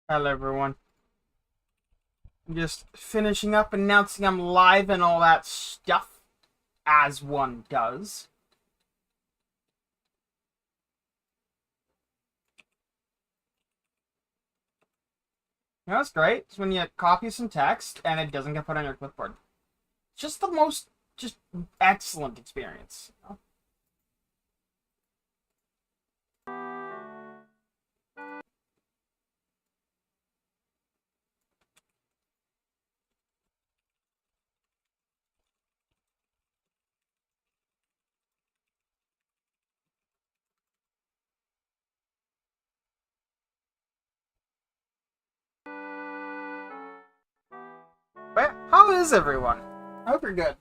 Hello, everyone. I'm just finishing up, announcing I'm live and all that stuff, as one does. You know, that's great. It's when you copy some text and it doesn't get put on your clipboard. It's just the most, excellent experience. You know? But how is everyone? I hope you're good.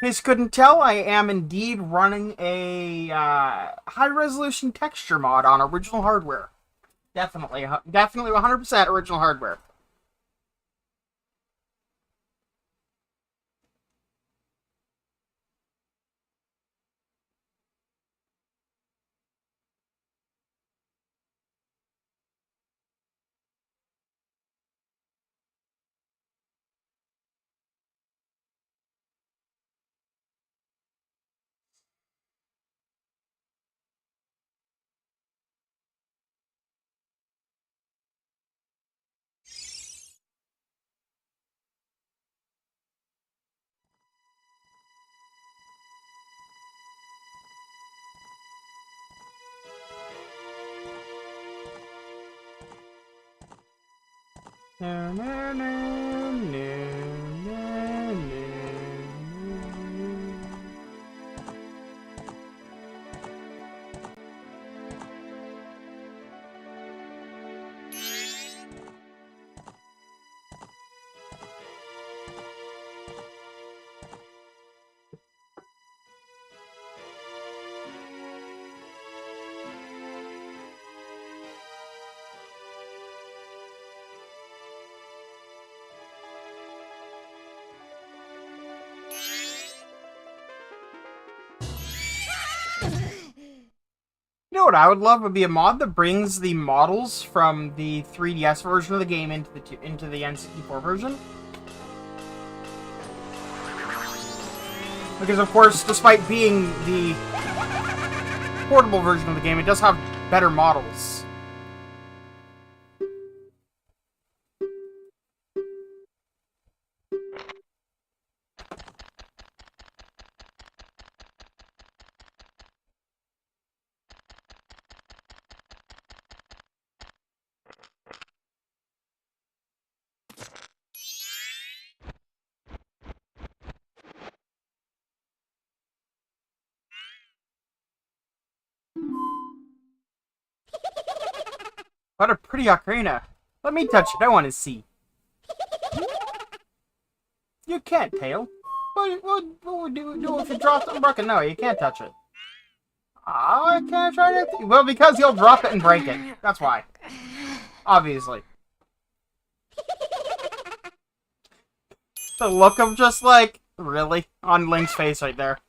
In case you couldn't tell, I am indeed running a high-resolution texture mod on original hardware. Definitely 100% original hardware. No, no, no, no, no, no. You know what I would love would be a mod that brings the models from the 3DS version of the game into the N64 version. Because of course, despite being the portable version of the game, it does have better models. What a pretty ocarina. Let me touch it, I want to see. You can't, Tail. What would you do if you dropped it and broke it? No, you can't touch it. Oh, I can't try to... Well, because you'll drop it and break it. That's why. Obviously. The look of just like, Really? On Link's face right there.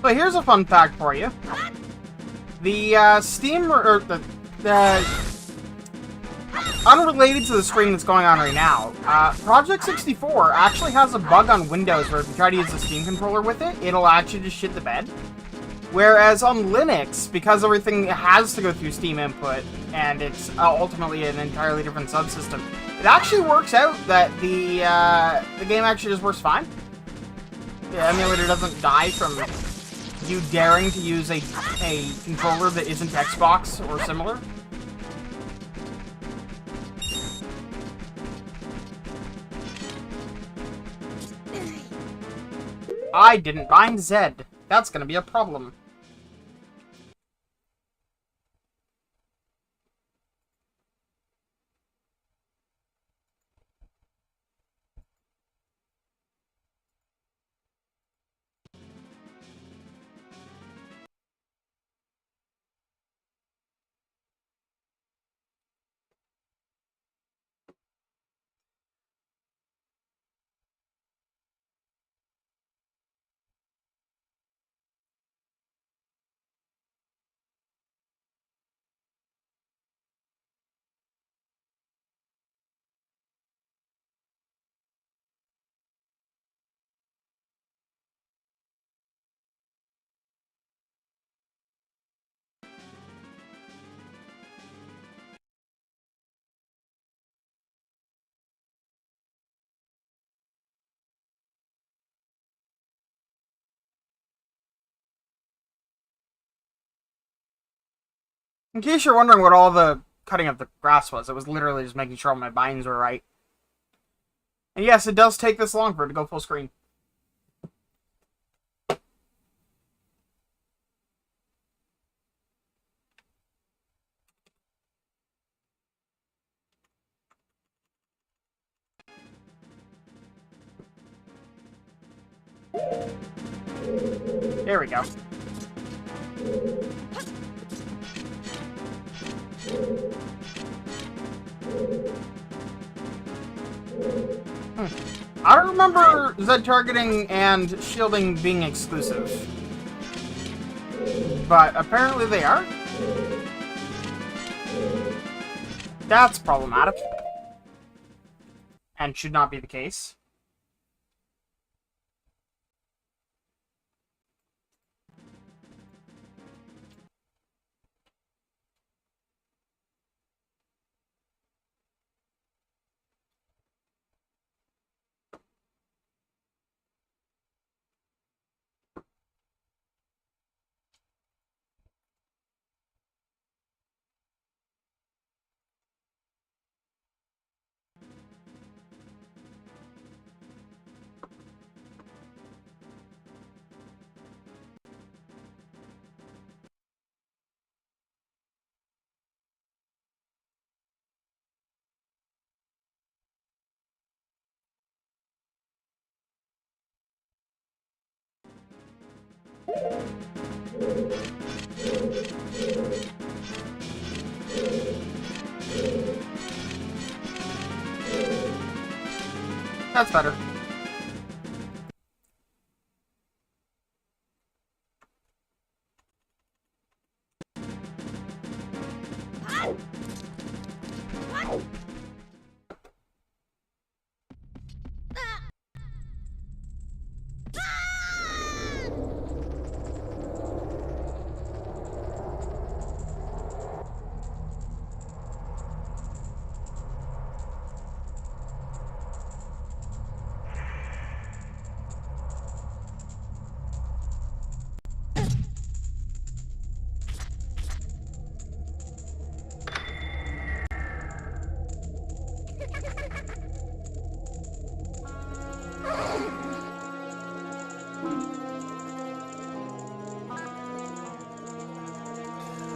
But here's a fun fact for you. The Steam, or the unrelated to the stream that's going on right now, Project 64 actually has a bug on Windows where if you try to use the Steam controller with it, it'll actually just shit the bed. Whereas on Linux, because everything has to go through Steam input, and it's ultimately an entirely different subsystem, it actually works out that the game actually just works fine. The emulator doesn't die from you daring to use a controller that isn't Xbox or similar. I didn't bind Zed. That's gonna be a problem. In case you're wondering what all the cutting of the grass was, it was literally just making sure all my binds were right. And yes, it does take this long for it to go full screen. There we go. I don't remember Zed targeting and shielding being exclusive. But apparently they are. That's problematic. And should not be the case. That's better.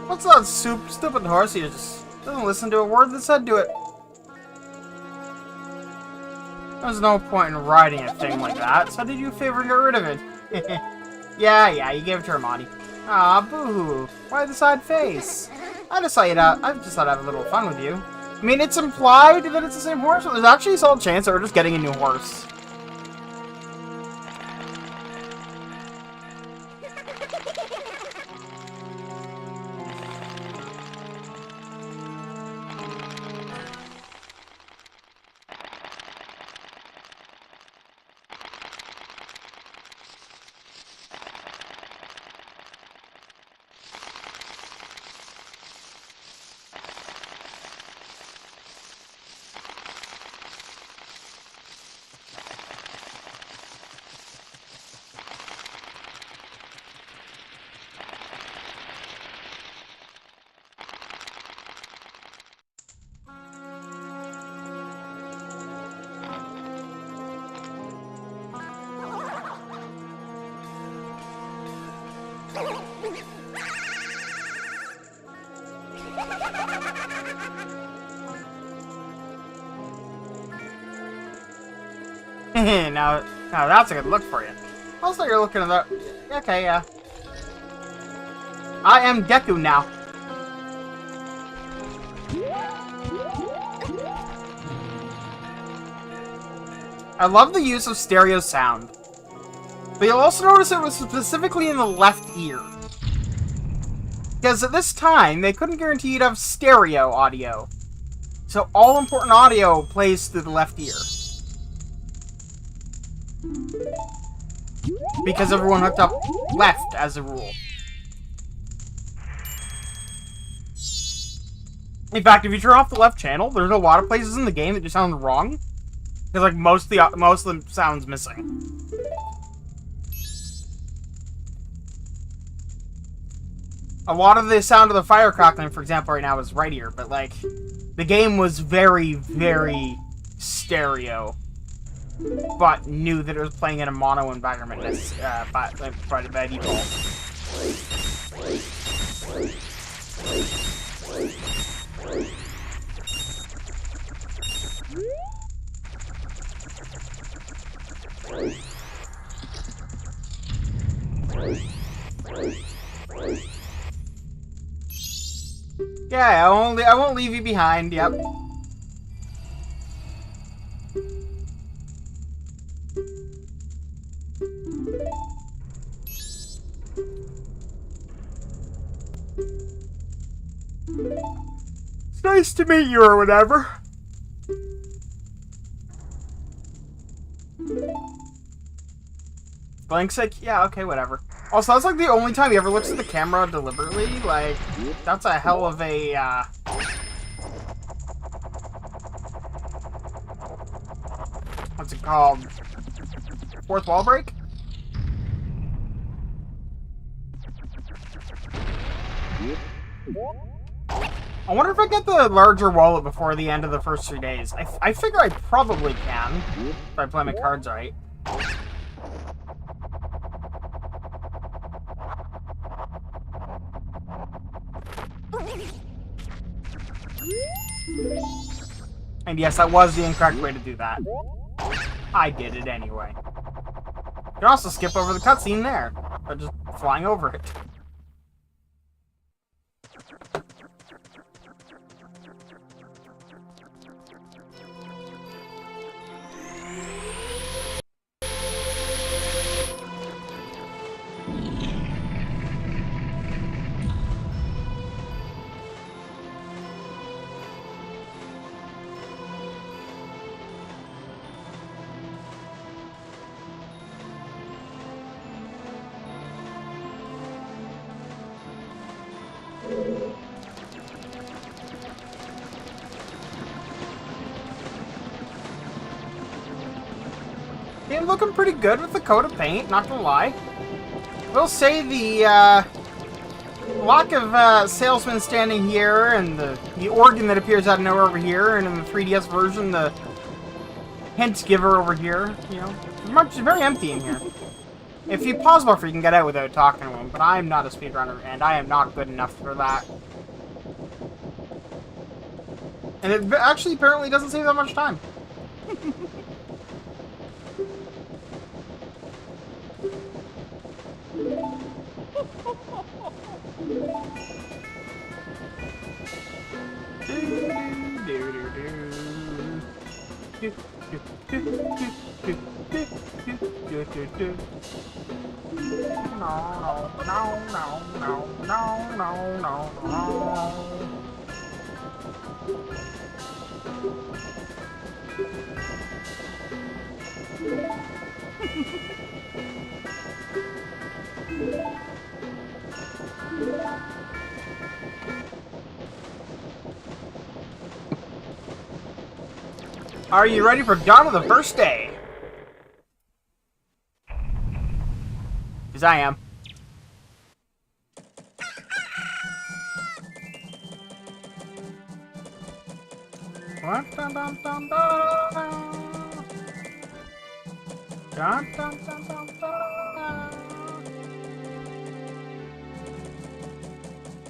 What's that stupid horse? He just doesn't listen to a word that said to it. There's no point in riding a thing like that, so did you favor get rid of it? Yeah, you gave it to Armani. Aw, boo-hoo. Why the sad face? I just thought I'd have a little fun with you. I mean, it's implied that it's the same horse, but there's actually a solid chance that we're just getting a new horse. now that's a good look for you. Also, you're looking at that. Okay, yeah. I am Deku now. I love the use of stereo sound. But you'll also notice it was specifically in the left ear. Because at this time, they couldn't guarantee you'd have stereo audio. So all important audio plays through the left ear. Because everyone hooked up left as a rule. In fact, if you turn off the left channel, there's a lot of places in the game that just sound wrong. Because like most of the sound's missing. A lot of the sound of the fire crackling, for example, right now is right ear, but like the game was very, very stereo, but knew that it was playing in a mono environment by default. Yeah, I won't leave you behind. Yep. It's nice to meet you or whatever. Blank sick? Yeah, okay, whatever. Also, that's like the only time he ever looks at the camera deliberately. Like, that's a hell of a, what's it called? Fourth wall break? I wonder if I get the larger wallet before the end of the first 3 days. I figure I probably can, if I play my cards right. And yes, that was the incorrect way to do that. I did it anyway. You can also skip over the cutscene there, by just flying over it. Game looking pretty good with the coat of paint, not gonna lie. We'll say the lack of salesman standing here, and the organ that appears out of nowhere over here, and in the 3DS version, the hint giver over here. You know, it's very empty in here. If you pause buffer, you can get out without talking to him, but I'm not a speedrunner, and I am not good enough for that. And it actually apparently doesn't save that much time. No. Are you ready for dawn of the first day? Because I am.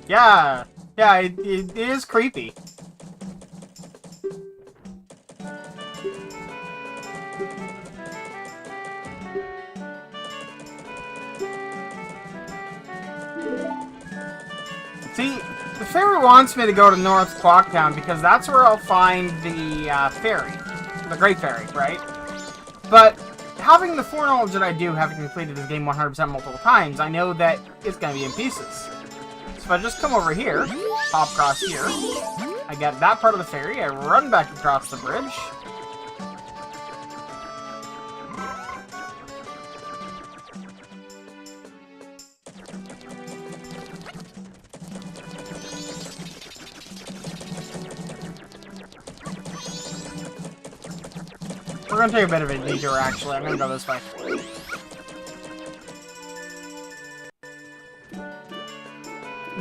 Yeah, it is creepy. See, the fairy wants me to go to North Clocktown because that's where I'll find the fairy. The Great Fairy, right? But having the foreknowledge that I do, having completed this game 100% multiple times, I know that it's going to be in pieces. So if I just come over here, hop across here, I get that part of the fairy, I run back across the bridge. We're gonna take a bit of a detour, actually. I'm gonna go this way.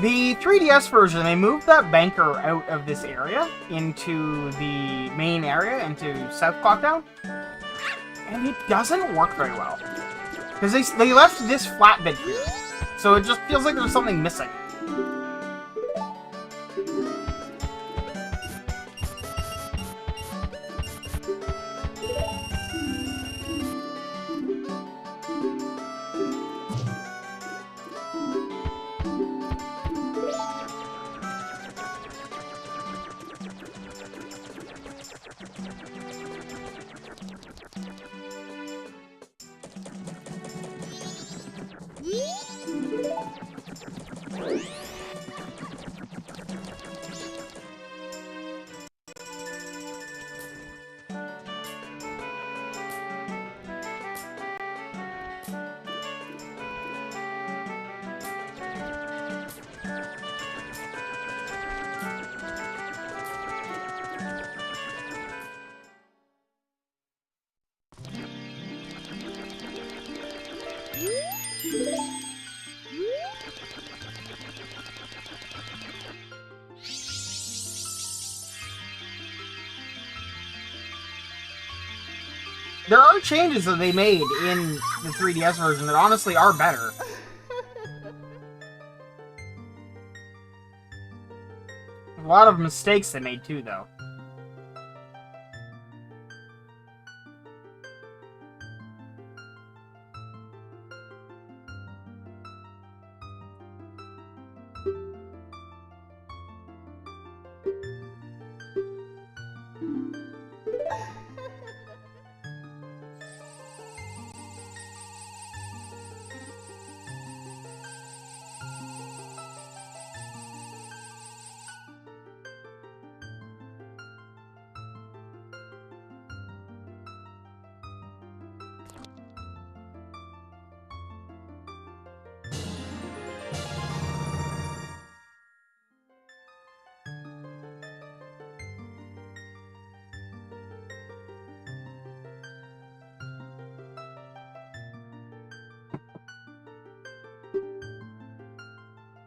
The 3DS version, they moved that banker out of this area into the main area, into South Clocktown, and it doesn't work very well. Because they left this flat bit here, so it just feels like there's something missing. There are changes that they made in the 3DS version that honestly are better. A lot of mistakes they made too, though.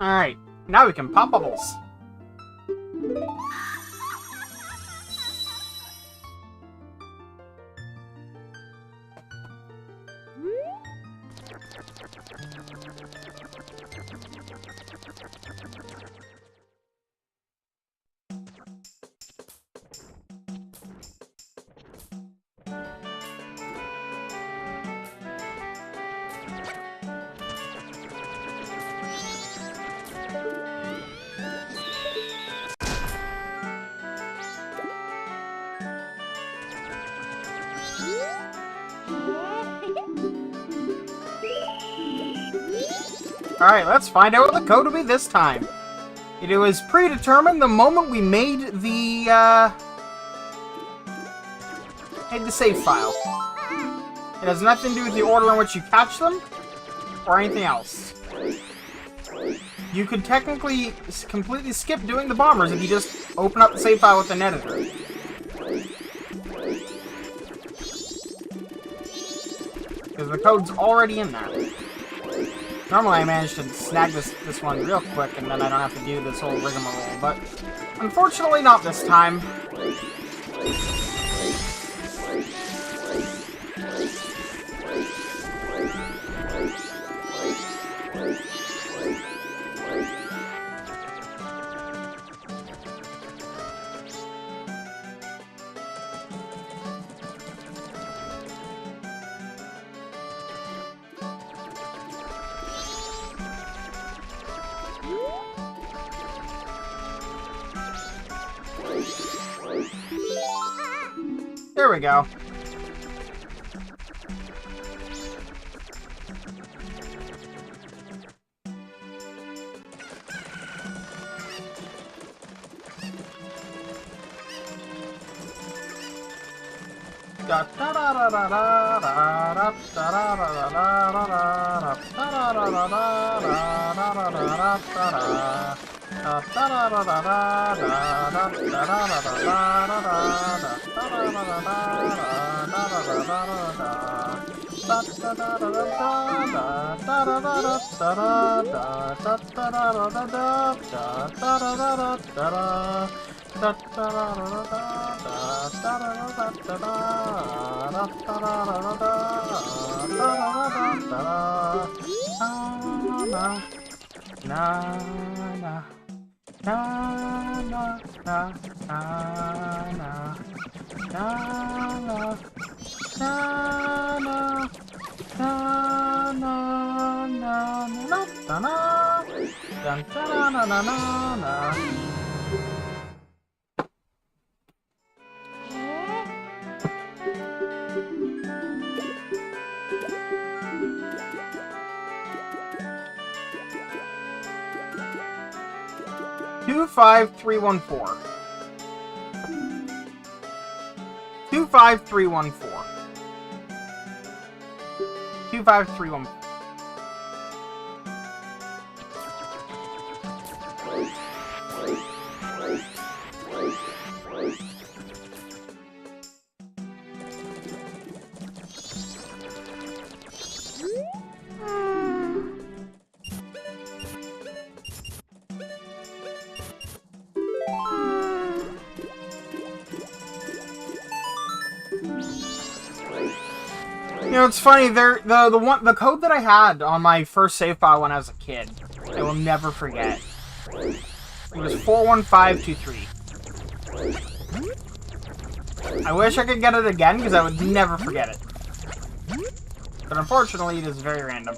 Alright, now we can pop bubbles. Alright, let's find out what the code will be this time. It was predetermined the moment we made the save file. It has nothing to do with the order in which you catch them, or anything else. You could technically completely skip doing the bombers if you just open up the save file with an editor. Because the code's already in there. Normally I manage to snag this one real quick and then I don't have to do this whole rigmarole, but unfortunately not this time. There we go. Two 5-3-1-4. 25314. 25314. You know, it's funny. The code that I had on my first save file when I was a kid, I will never forget. It was 41523. I wish I could get it again because I would never forget it. But unfortunately, it is very random.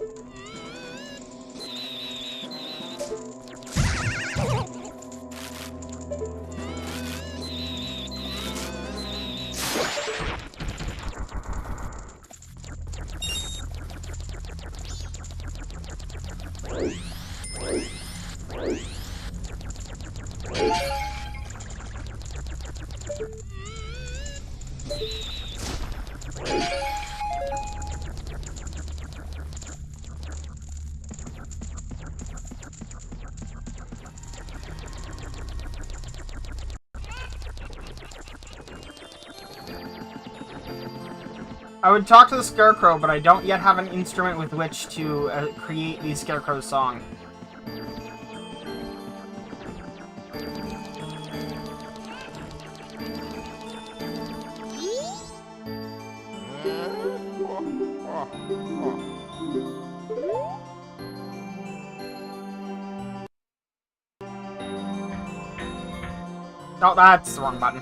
I would talk to the Scarecrow, but I don't yet have an instrument with which to create the Scarecrow's song. Oh, that's the wrong button.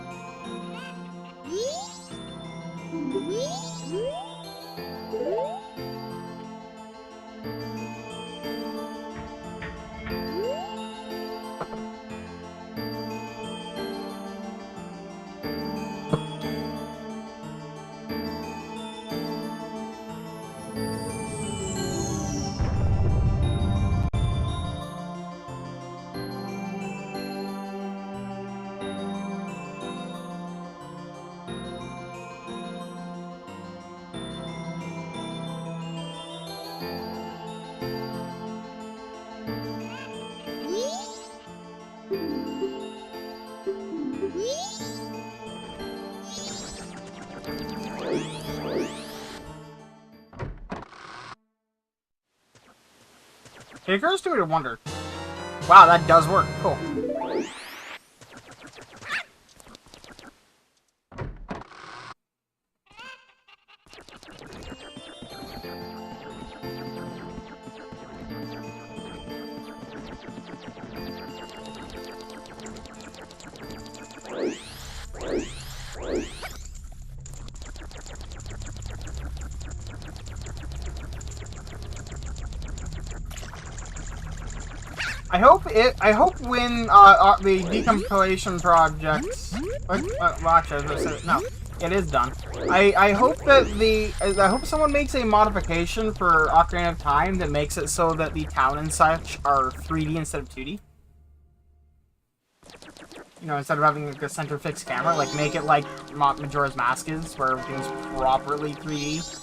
It occurs to me to wonder. Wow, that does work. Cool. I hope when the decompilation project, well, actually, no, it is done. I hope that I hope someone makes a modification for Ocarina of Time that makes it so that the town and such are 3D instead of 2D. You know, instead of having like a center fixed camera, like make it like Majora's Mask is, where everything's properly 3D.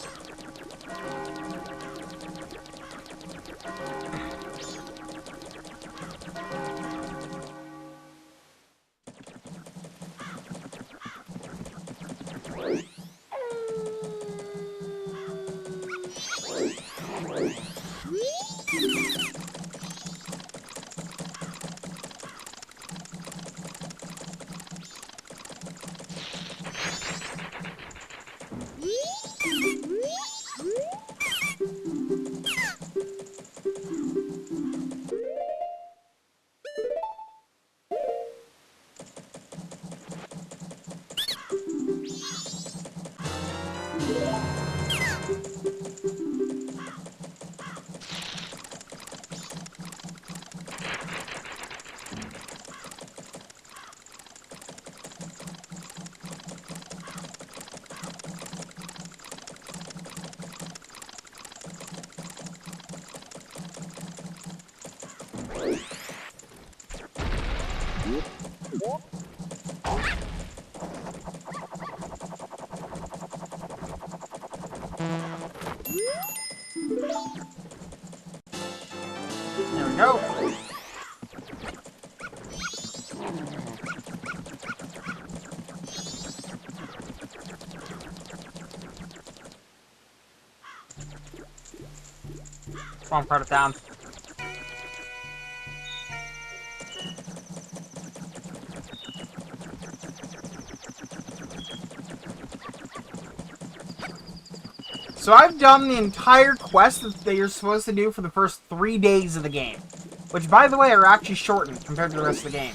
There we go. Wrong part of town. So I've done the entire quest that you're supposed to do for the first 3 days of the game. Which, by the way, are actually shortened compared to the rest of the game.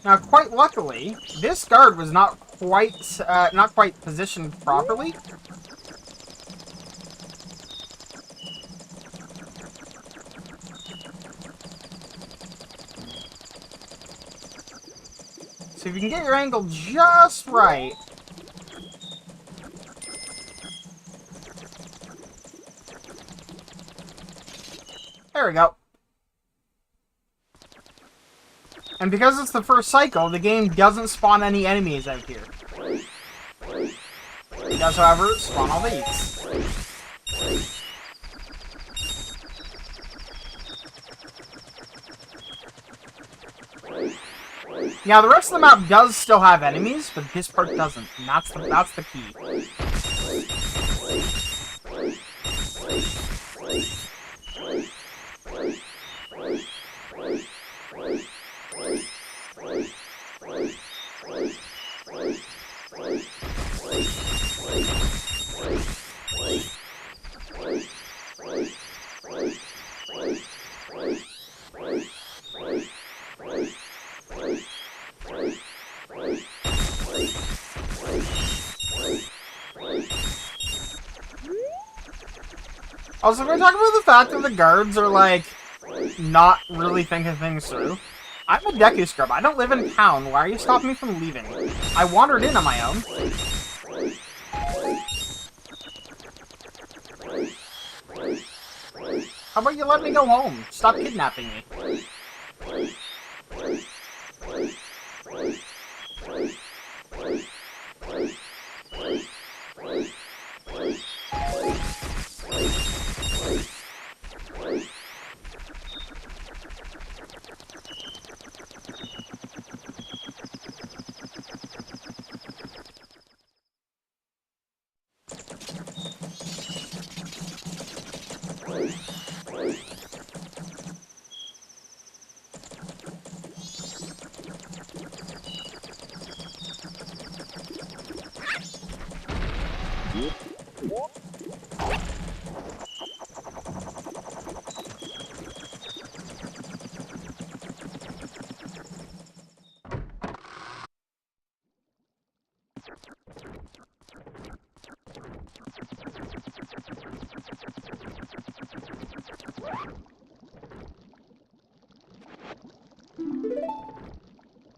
Now, quite luckily, this guard was not quite positioned properly. So if you can get your angle just right. There we go. And because it's the first cycle, the game doesn't spawn any enemies out here. It does, however, spawn all these. Now, the rest of the map does still have enemies, but this part doesn't, and that's the key. Also, we're talking about the fact that the guards are, like, not really thinking things through. I'm a Deku Scrub. I don't live in town. Why are you stopping me from leaving? I wandered in on my own. How about you let me go home? Stop kidnapping me.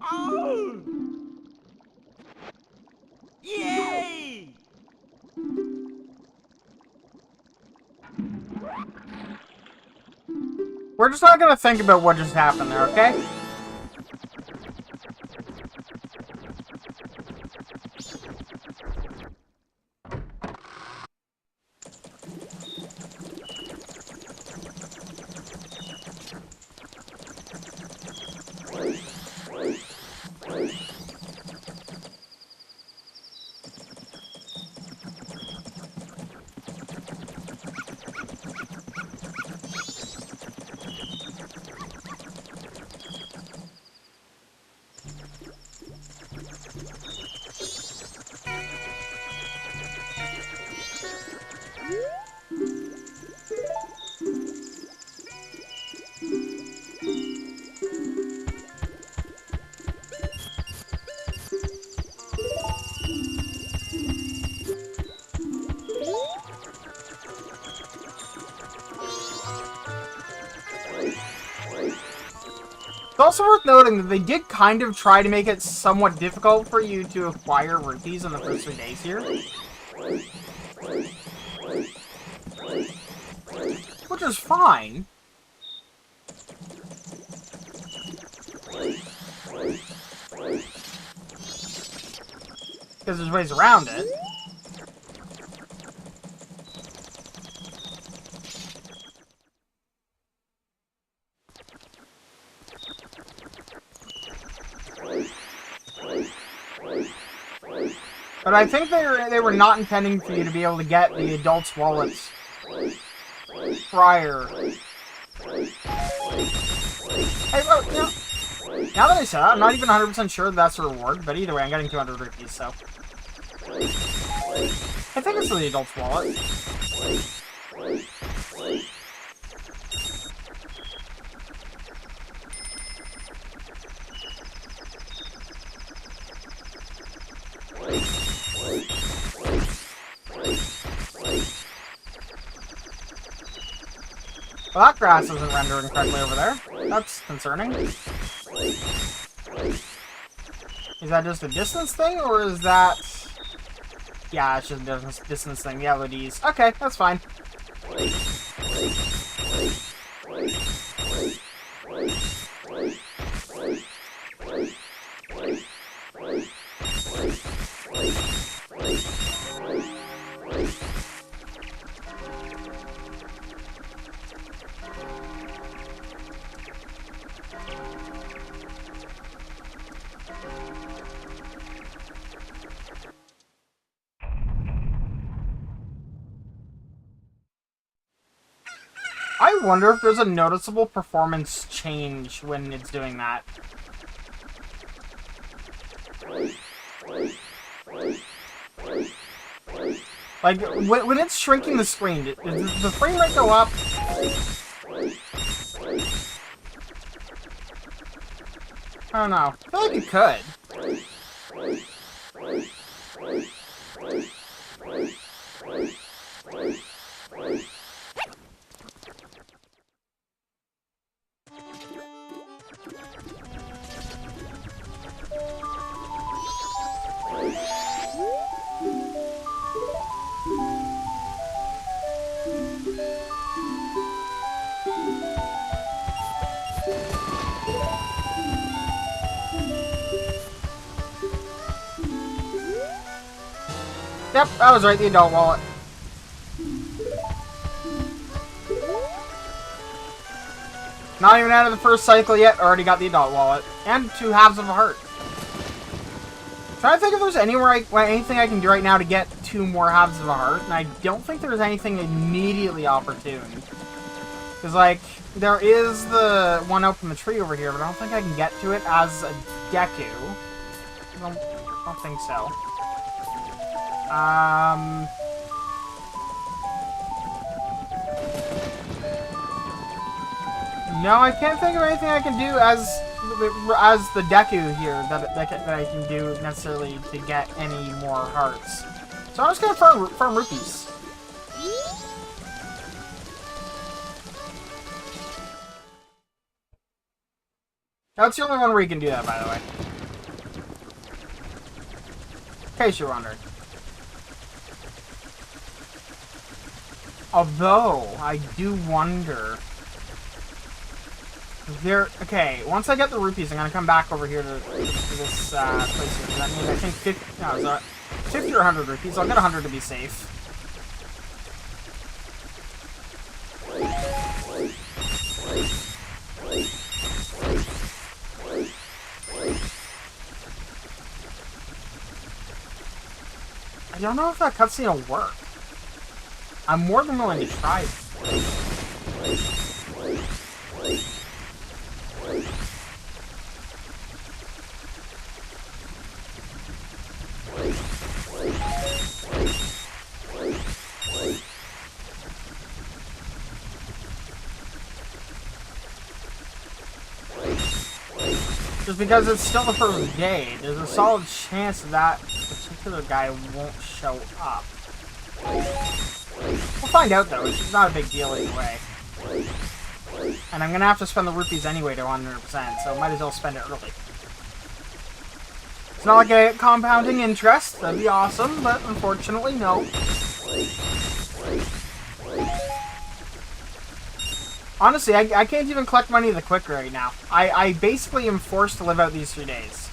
Oh! Yay! We're just not gonna think about what just happened there, okay? It's also worth noting that they did kind of try to make it somewhat difficult for you to acquire rupees in the first 3 days here. Which is fine. Because there's ways around it. But I think they were not intending for you to be able to get the adults' wallets prior. Hey, well, you know, now that I said that, I'm not even 100% sure that's a reward, but either way, I'm getting 200 rupees, so. I think it's for the adults' wallet. Well, that grass isn't rendering correctly over there. That's concerning. Is that just a distance thing, or is that... Yeah, it's just a distance thing. The LEDs. Okay, that's fine. I wonder if there's a noticeable performance change when it's doing that. Like, when it's shrinking the screen, does the frame rate go up? I don't know. I feel like it could. Yep, I was right, the adult wallet. Not even out of the first cycle yet, already got the adult wallet. And 2 halves of a heart. Trying to think if there's anything I can do right now to get 2 more halves of a heart, and I don't think there's anything immediately opportune. Because, like, there is the one out from the tree over here, but I don't think I can get to it as a Deku. I don't think so. No, I can't think of anything I can do as the Deku here that I can do necessarily to get any more hearts. So I'm just gonna farm rupees. That's the only one where you can do that, by the way. In case you're wondering. Although, I do wonder... Okay, once I get the rupees, I'm gonna come back over here to this place here. That means I think 50... No, is that 50 or 100 rupees? I'll get 100 to be safe. I don't know if that cutscene will work. I'm more than willing to try it. Just because it's still the first day, there's a solid chance that particular guy won't show up. We'll find out though, it's not a big deal either way. And I'm gonna have to spend the rupees anyway to 100%, so might as well spend it early. It's not like I get compounding interest, that'd be awesome, but unfortunately no. Honestly, I can't even collect money the quick right now. I basically am forced to live out these 3 days.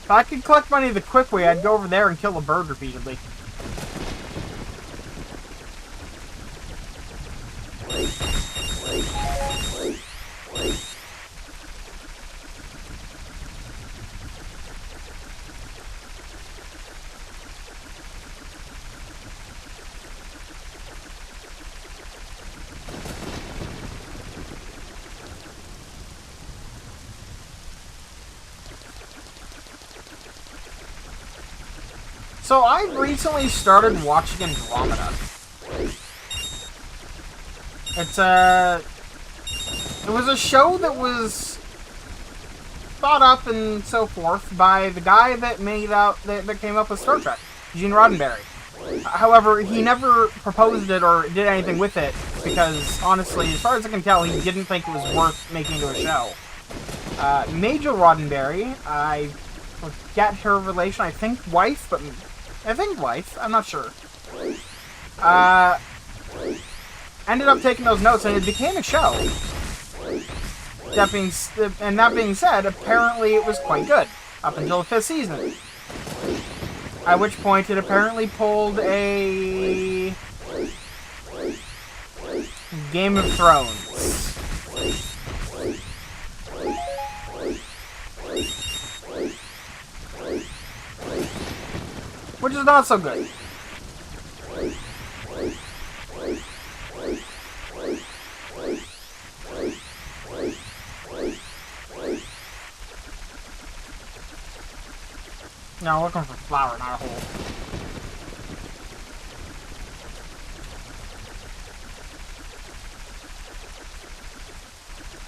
If I could collect money the quick way, I'd go over there and kill a bird repeatedly. So I recently started watching Andromeda. It was a show that was thought up and so forth by the guy that that came up with Star Trek, Gene Roddenberry. However, he never proposed it or did anything with it because, honestly, as far as I can tell, he didn't think it was worth making into a show. Major Roddenberry, I forget her relation, I think wife, I'm not sure. Ended up taking those notes and it became a show. That being said, apparently it was quite good. Up until the 5th season. At which point it apparently pulled a... Game of Thrones. Which is not so good. No, I'm looking for flour, not a hole.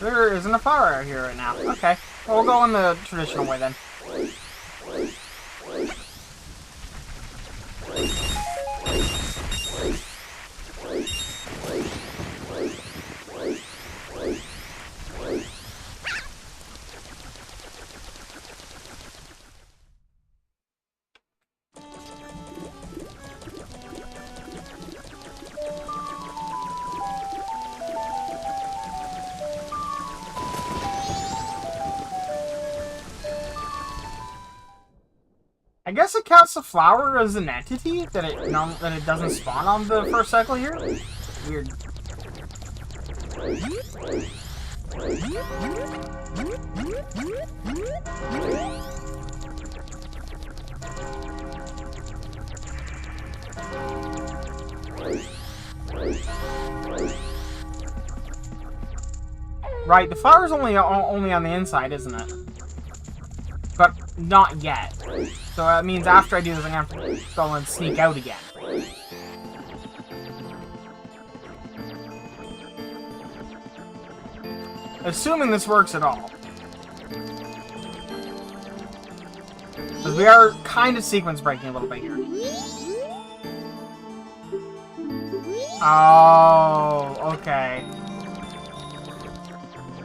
There isn't a flower out here right now. Okay. Well, we'll go in the traditional way then. I guess it counts the flower as an entity that it doesn't spawn on the first cycle here. Weird. Right, the flower's only on the inside, isn't it? But not yet. So that means after I do this, I'm gonna have to go and sneak out again. Assuming this works at all. Because we are kind of sequence breaking a little bit here. Oh, okay.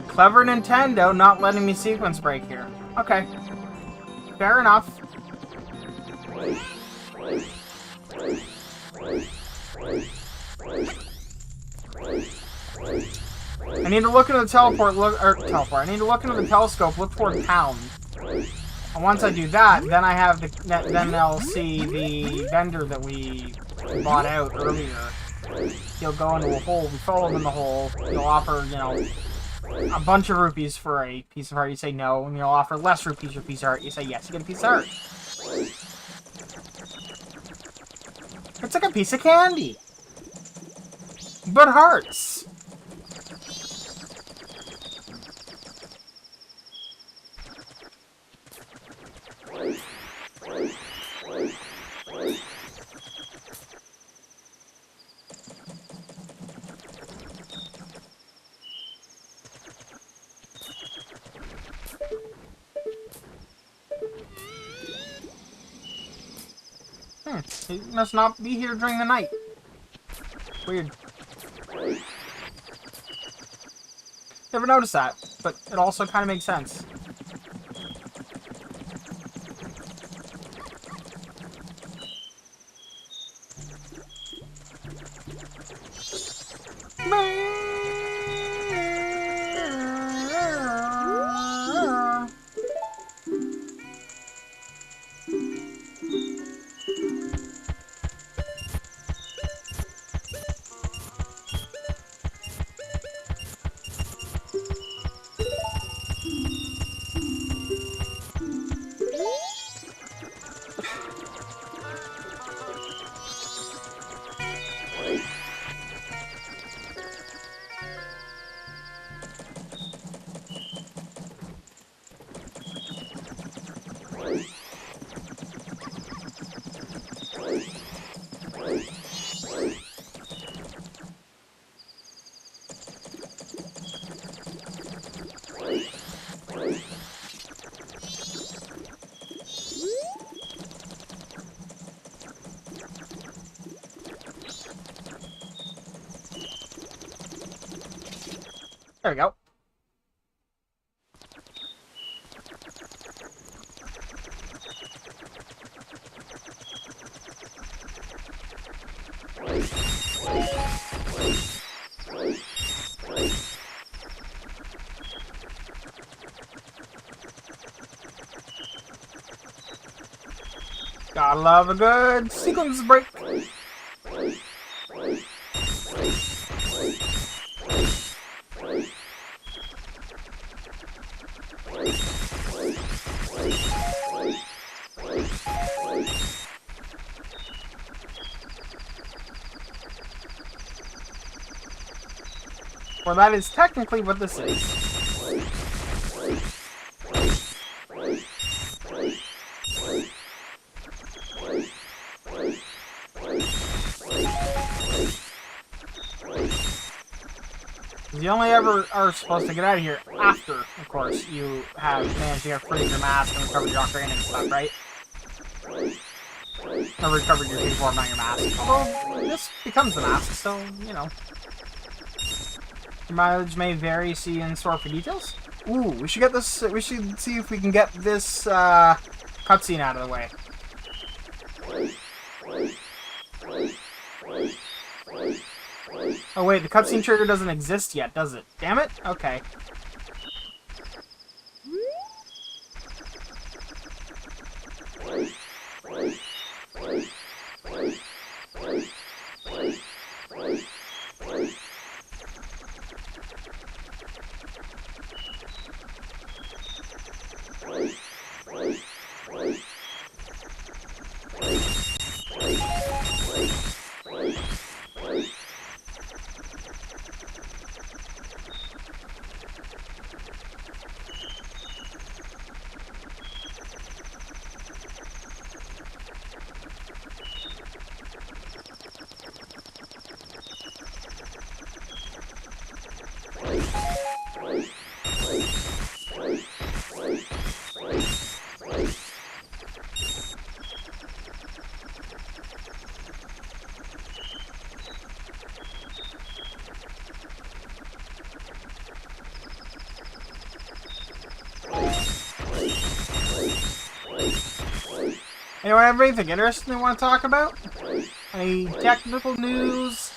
Clever Nintendo not letting me sequence break here. Okay. Fair enough. I need to look into the teleport, I need to look into the telescope, look toward town. And once I do that, then I have then they'll see the vendor that we bought out earlier. He'll go into a hole, we follow him in the hole, he'll offer, you know, a bunch of rupees for a piece of art, you say no, and he'll offer less rupees for a piece of art, you say yes, you get a piece of art. It's like a piece of candy. But hearts. He must not be here during the night. Weird. Never noticed that, but it also kind of makes sense. There we go. Gotta love a good sequence break. Well, that is technically what this is. You only ever are supposed to get out of here after, of course, you have managed to get free of your mask and recovered your ocarina and stuff, right? Or recovered your form on your mask. Although, this becomes the mask, so, you know. Your mileage may vary, see in store for details. Ooh, we should get this, we should see if we can get this, cutscene out of the way. Oh wait, the cutscene trigger doesn't exist yet, does it? Damn it? Okay. Anyone have anything interesting they want to talk about? Any technical news?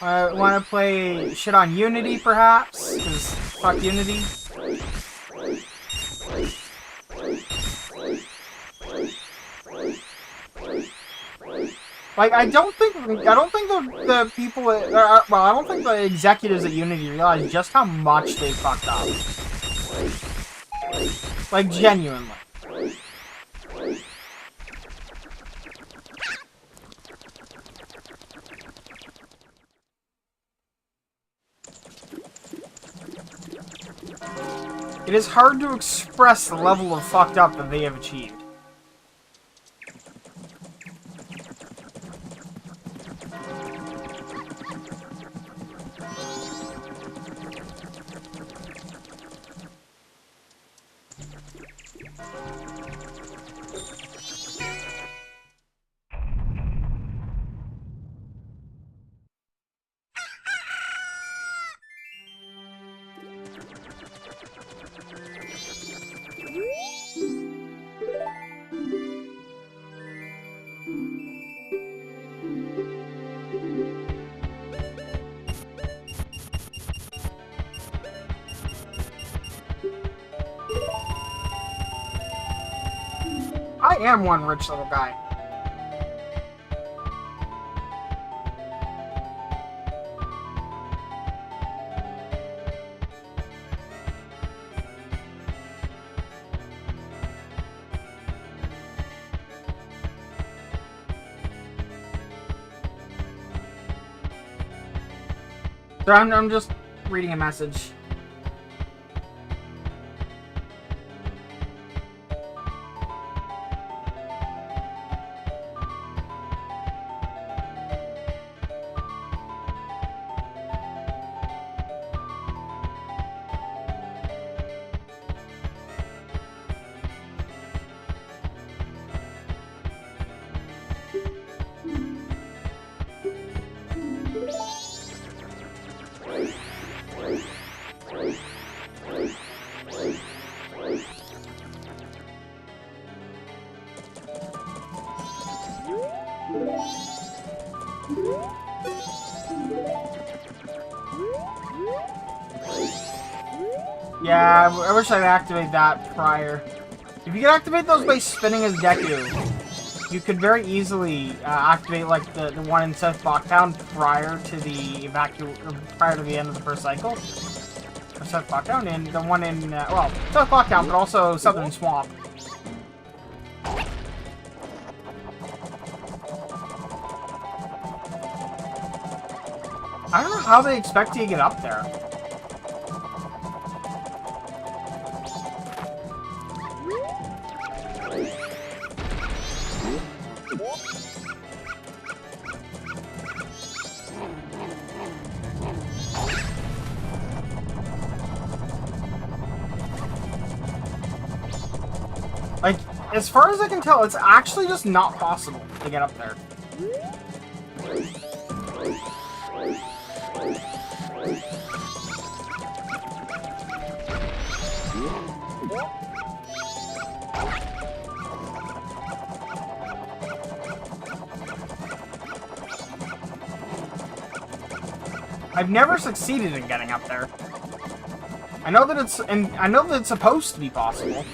Want to play shit on Unity, perhaps? Because fuck Unity. Like, I don't think the people at, well, I don't think the executives at Unity realize just how much they fucked up. Like, genuinely. It is hard to express the level of fucked up that they have achieved. I am one rich little guy. So I'm just reading a message. Yeah, I wish I'd activate that prior. If you could activate those by spinning as Deku, you could very easily activate like the one in South Blocktown prior to the prior to the end of the first cycle. Or South Blocktown, and the one in well, South Blocktown, but also Southern Swamp. I don't know how they expect you to get up there. Like, as far as I can tell, it's actually just not possible to get up there. I've never succeeded in getting up there. I know that it's supposed to be possible.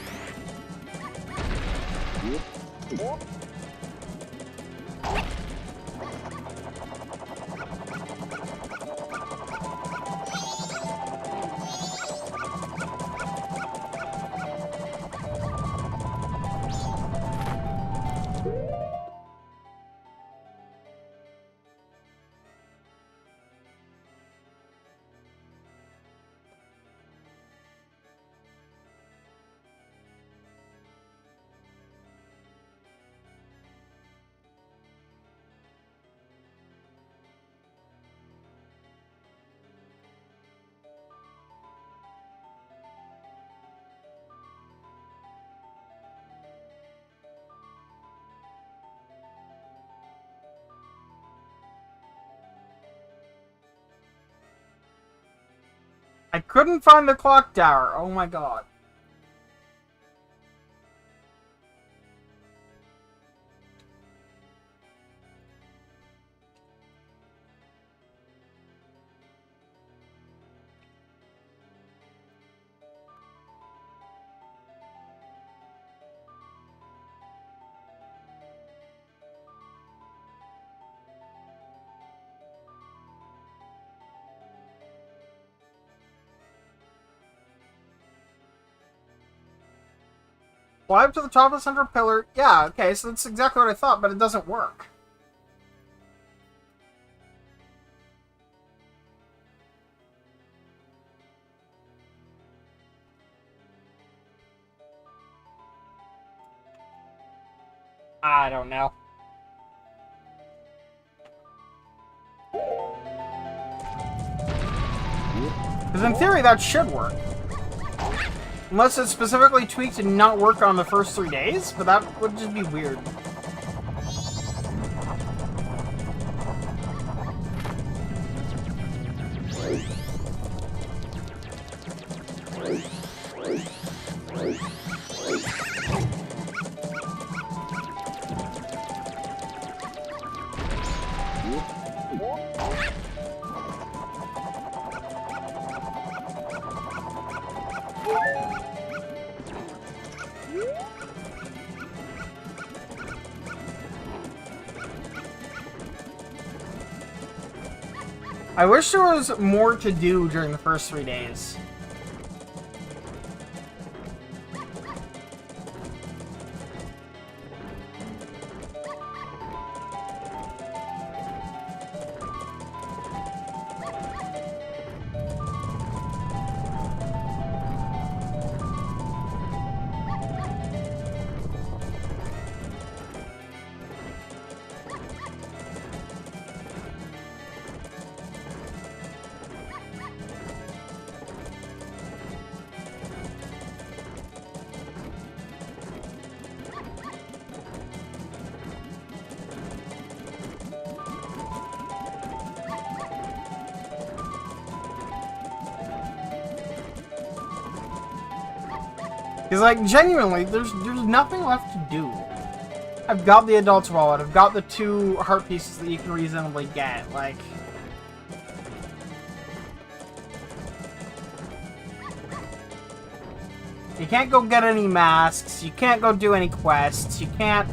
I couldn't find the clock tower. Oh my god. Fly up to the top of the central pillar. Yeah, okay, so that's exactly what I thought, but it doesn't work. I don't know. Because in theory, that should work. Unless it's specifically tweaked to not work on the first 3 days, but that would just be weird. I wish there was more to do during the first 3 days. Because, like, genuinely, there's nothing left to do. I've got the adult's wallet, I've got the 2 heart pieces that you can reasonably get, like... You can't go get any masks, you can't go do any quests, you can't...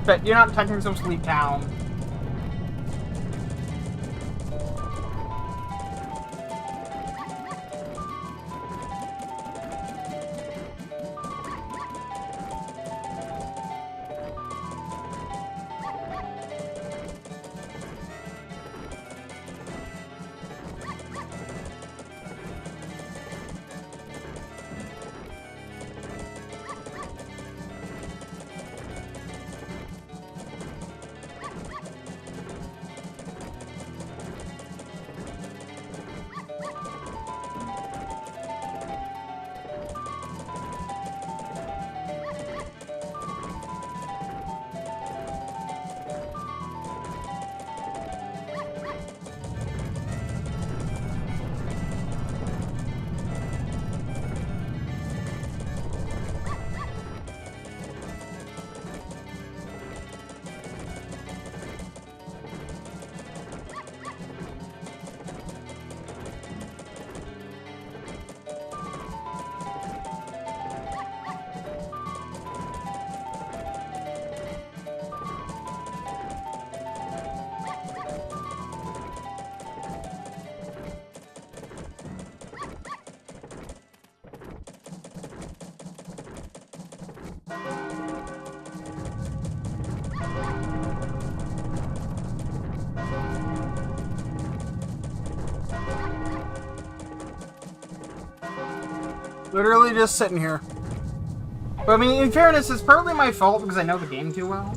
But you're not technically supposed to leave town. Literally just sitting here. But I mean, in fairness, it's partly my fault because I know the game too well.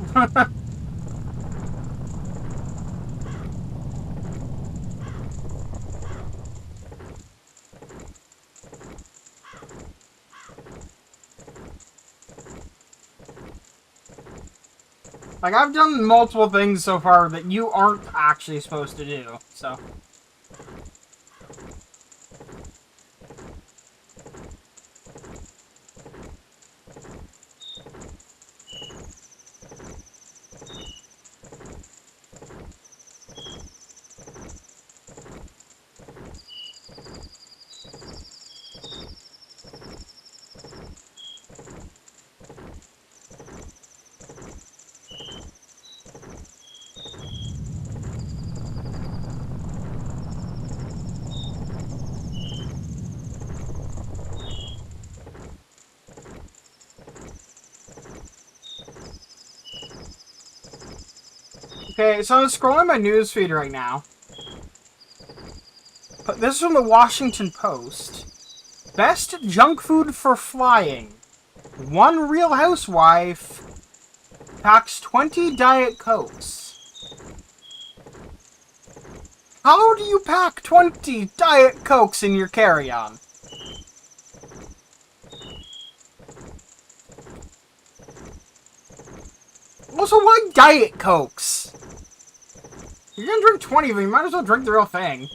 Like, I've done multiple things so far that you aren't actually supposed to do, so... Okay, so I'm scrolling my newsfeed right now. But this is from the Washington Post. Best junk food for flying. One Real Housewife packs 20 Diet Cokes. How do you pack 20 Diet Cokes in your carry-on? Also, why Diet Cokes? You're gonna drink 20 of them, you might as well drink the real thing.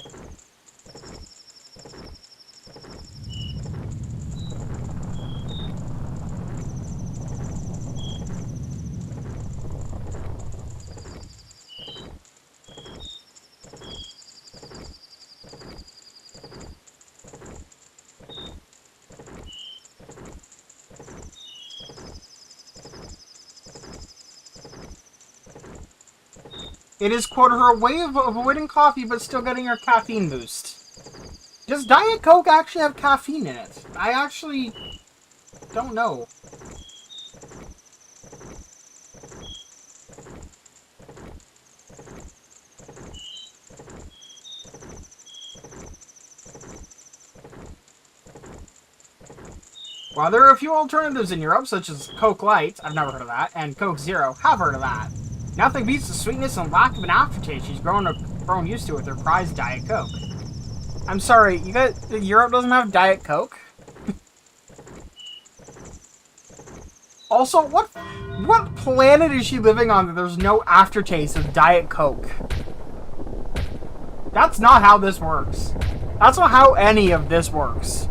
It is, quote, her way of avoiding coffee but still getting her caffeine boost. Does Diet Coke actually have caffeine in it? I actually don't know. While there are a few alternatives in Europe, such as Coke Light, I've never heard of that, and Coke Zero, have heard of that. Nothing beats the sweetness and lack of an aftertaste she's grown used to with her prized Diet Coke. I'm sorry, Europe doesn't have Diet Coke? Also, what planet is she living on that there's no aftertaste of Diet Coke? That's not how this works. That's not how any of this works.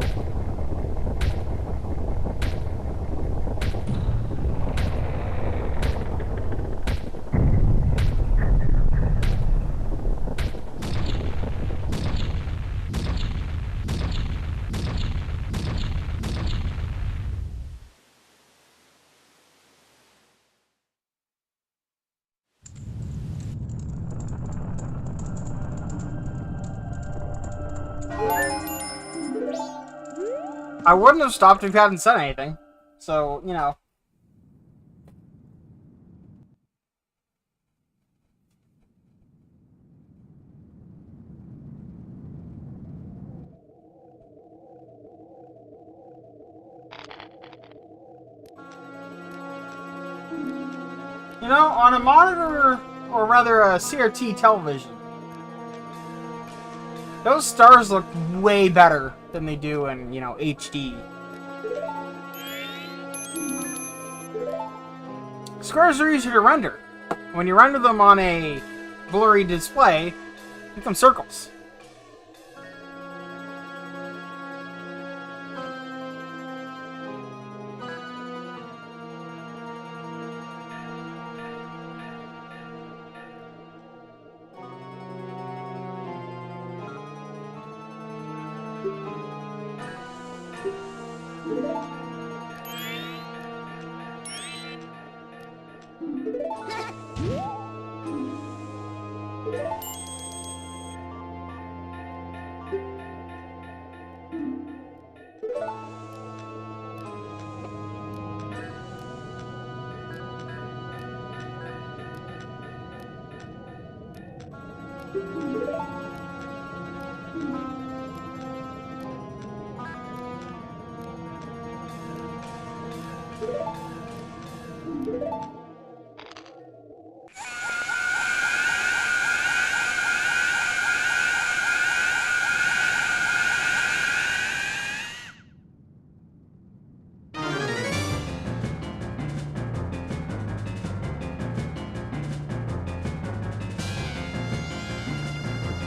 I wouldn't have stopped if you hadn't said anything. So, you know. You know, on a monitor, or rather a CRT television, those stars look way better than they do in, you know, HD. Squares are easier to render. When you render them on a blurry display, they become circles.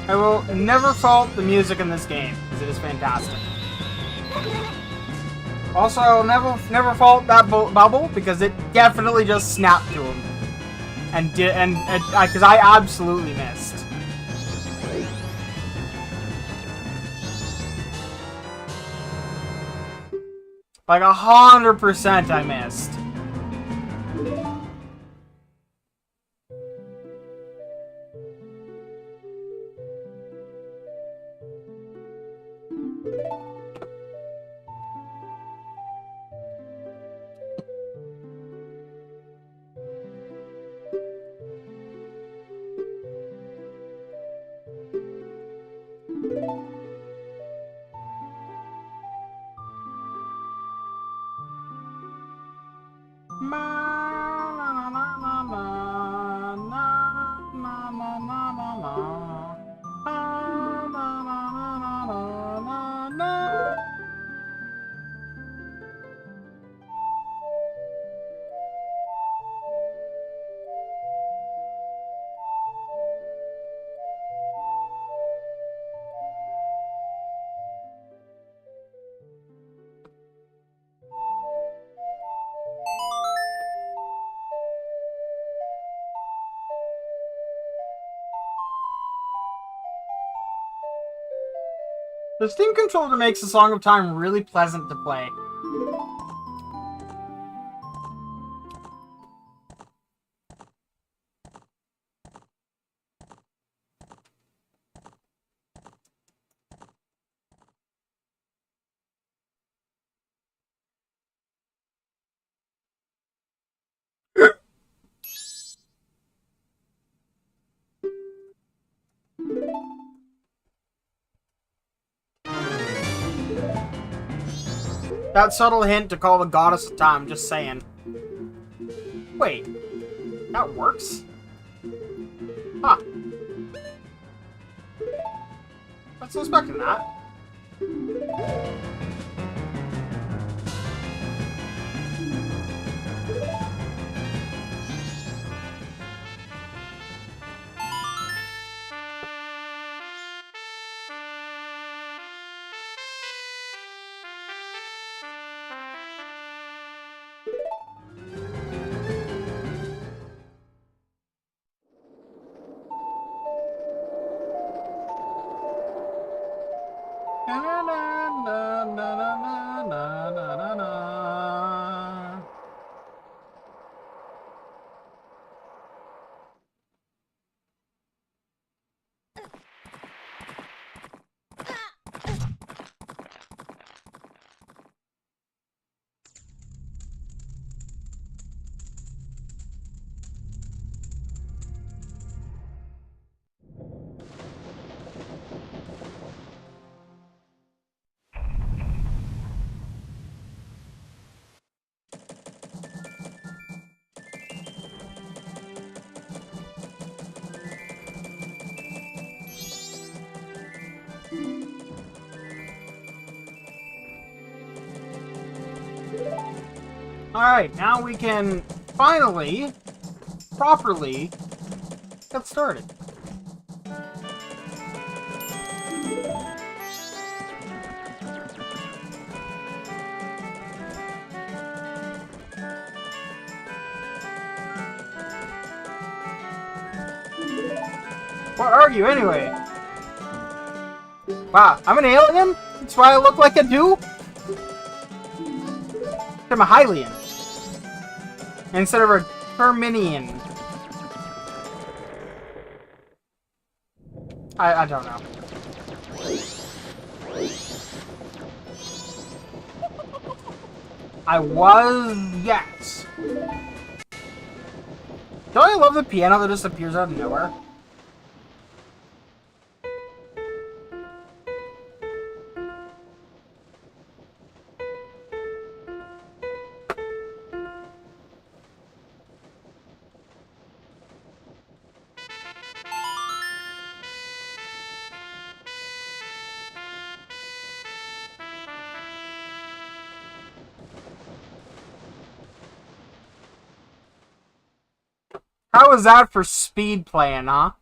I will never fault the music in this game, because it is fantastic. Also, I will never fault that bubble, because it definitely just snapped to him. Because I absolutely missed. Like 100% I missed. Ma na na na na na na na na na na na. Ah, na na na na na na na. The Steam controller makes the Song of Time really pleasant to play. That subtle hint to call the goddess of time, just saying. Wait, that works? Huh. Wasn't expecting that. Na na na na na na na na na. Alright, now we can finally, properly, get started. What are you, anyway? Wow, I'm an alien? That's why I look like I do? I'm a Hylian. Instead of a Terminian. I don't know. I was... yes. Don't I love the piano that just appears out of nowhere? How was that for speed playing, huh?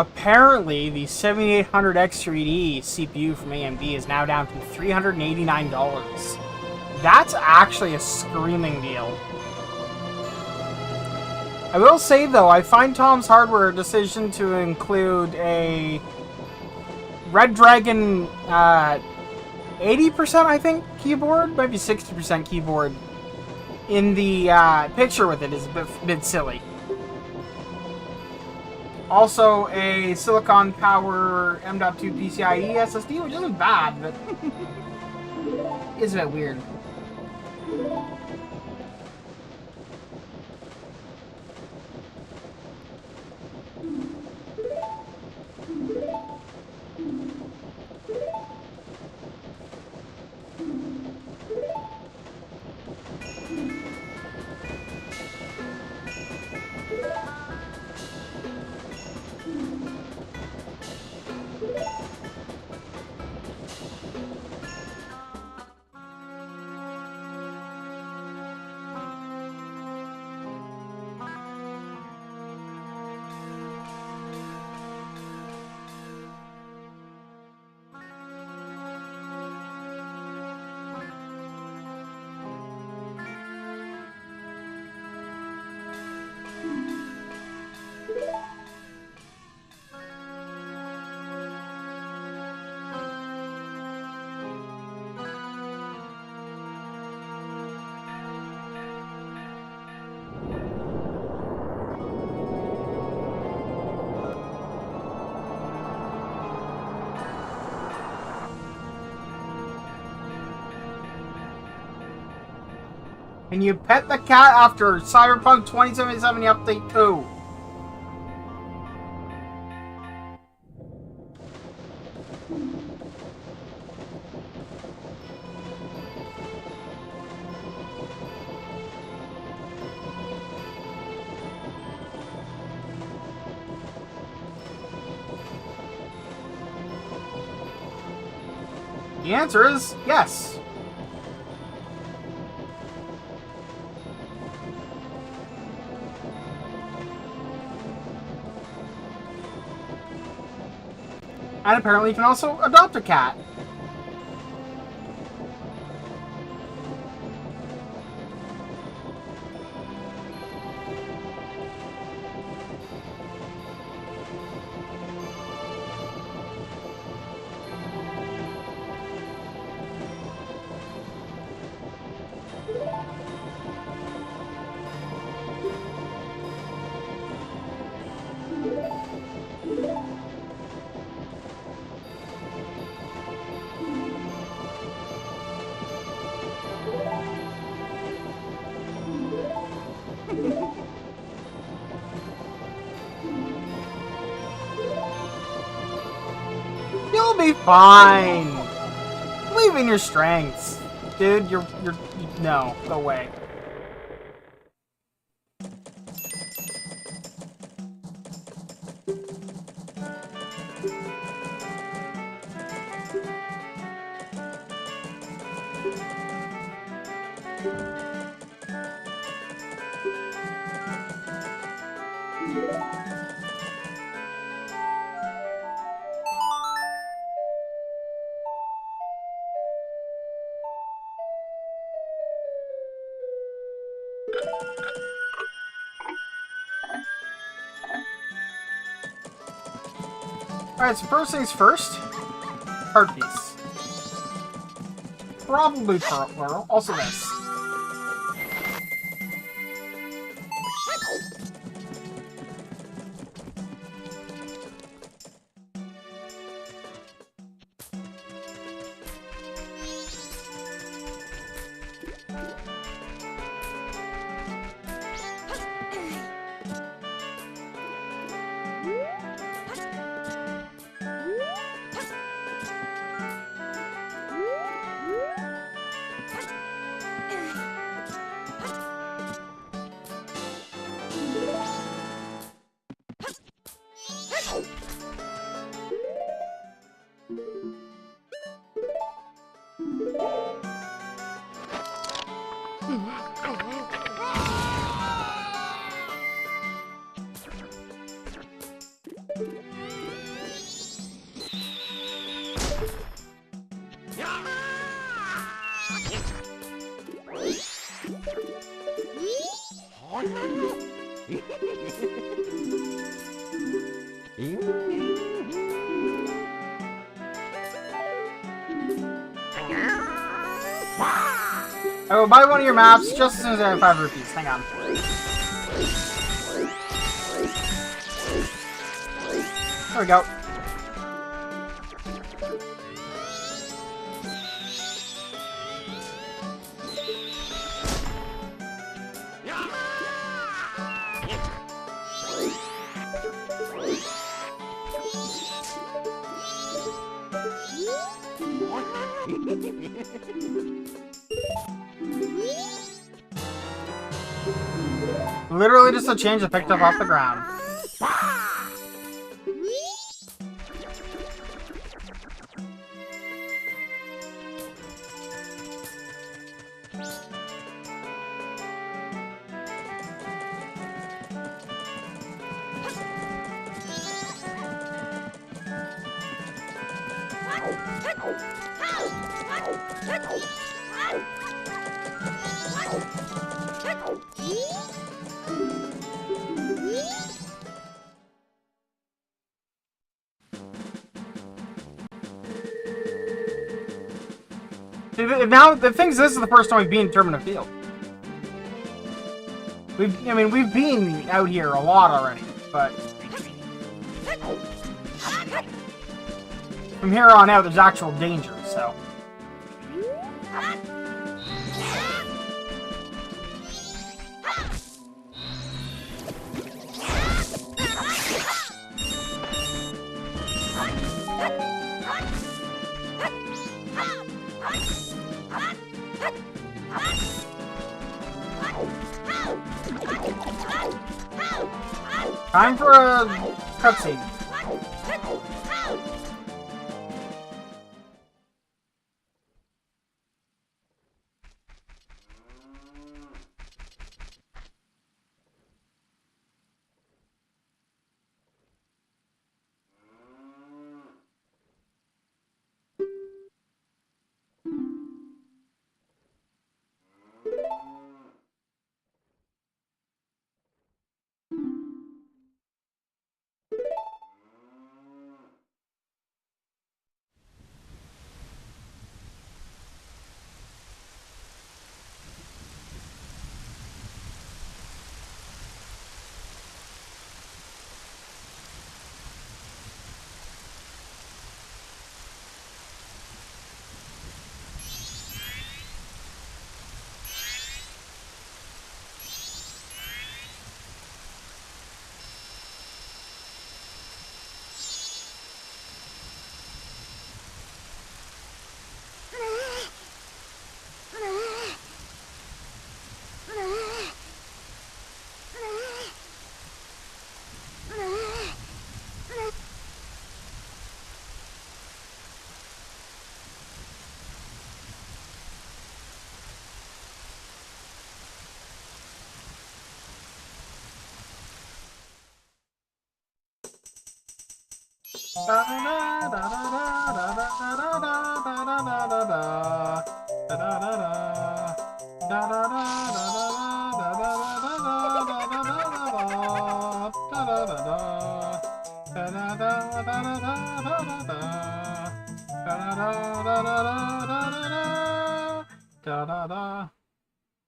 Apparently, the 7800X3D CPU from AMD is now down to $389. That's actually a screaming deal. I will say, though, I find Tom's Hardware decision to include a Red Dragon 80%, I think, keyboard, maybe 60% keyboard, in the picture with it is a bit silly. Also, a Silicon Power M.2 PCIe SSD, which isn't bad, but is a bit weird. And you pet the cat after Cyberpunk 2077 Update 2. The answer is yes. And apparently you can also adopt a cat. You'll be fine. Believe in your strengths. Dude, no, go away. Alright, so first things first. Card piece. Probably plural. Also this. I will buy one of your maps just as soon as I have 5 rupees. Hang on. There we go. Literally just a change that picked up off the ground. Now, the thing is, this is the first time we've been in Termina Field. We've been out here a lot already, but from here on out, there's actual danger, so. Time for a cutscene.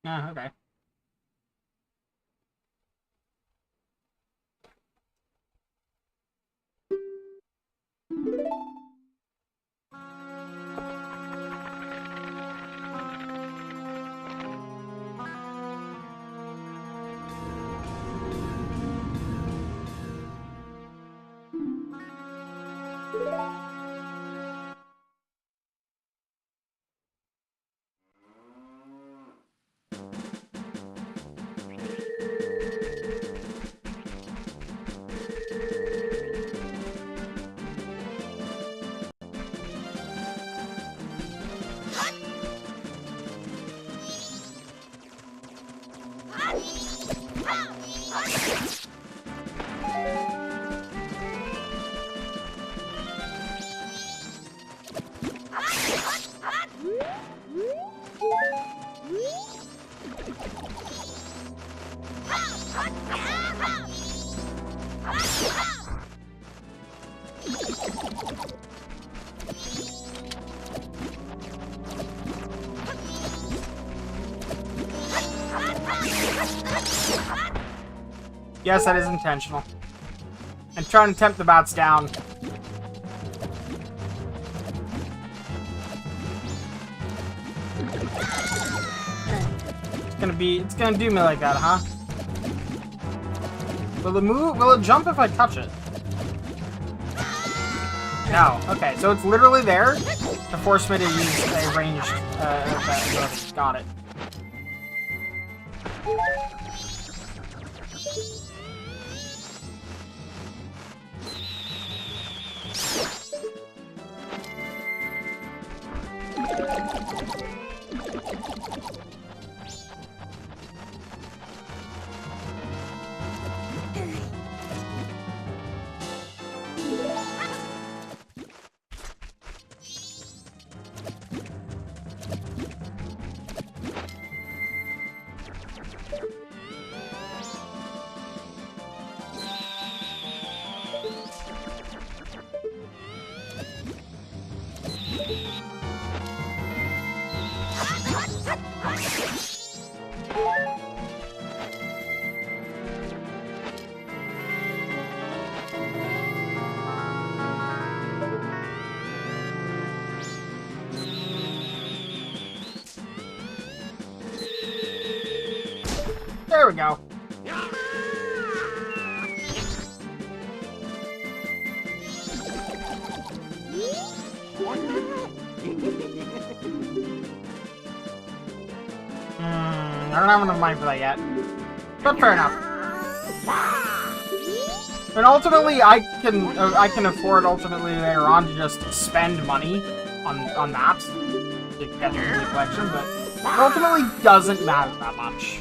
Yeah, okay. Yes, that is intentional. And trying to tempt the bats down. It's gonna do me like that, huh? Will it move? Will it jump if I touch it? No. Okay, so it's literally there to force me to use a ranged effect. Got it. There we go. I don't have enough money for that yet. But fair enough. And ultimately, I can afford ultimately later on to just spend money on that to get the collection, but it ultimately doesn't matter that much.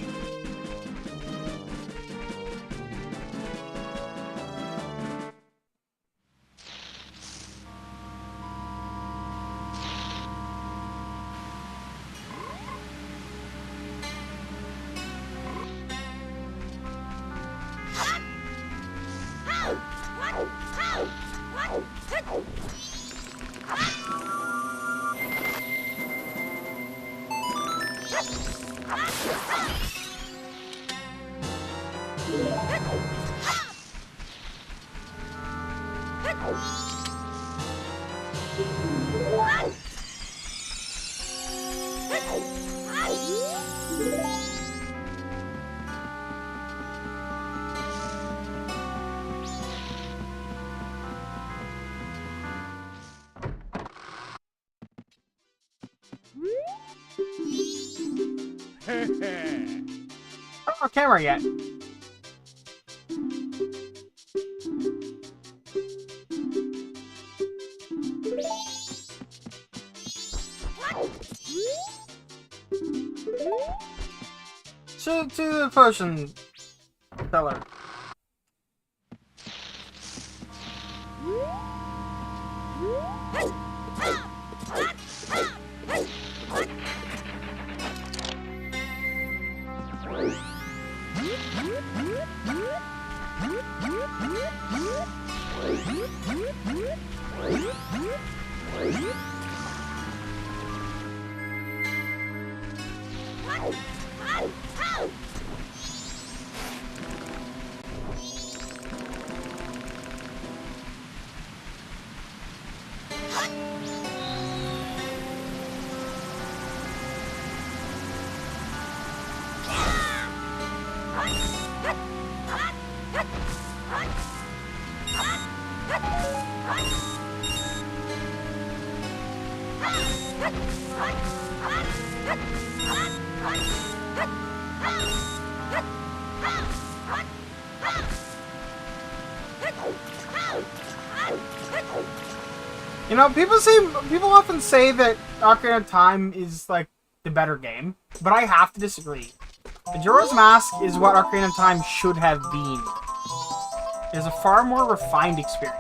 Oh, camera yet. To the potion seller. You know, people often say that Ocarina of Time is like the better game, but I have to disagree. Majora's Mask is what Ocarina of Time should have been. It is a far more refined experience.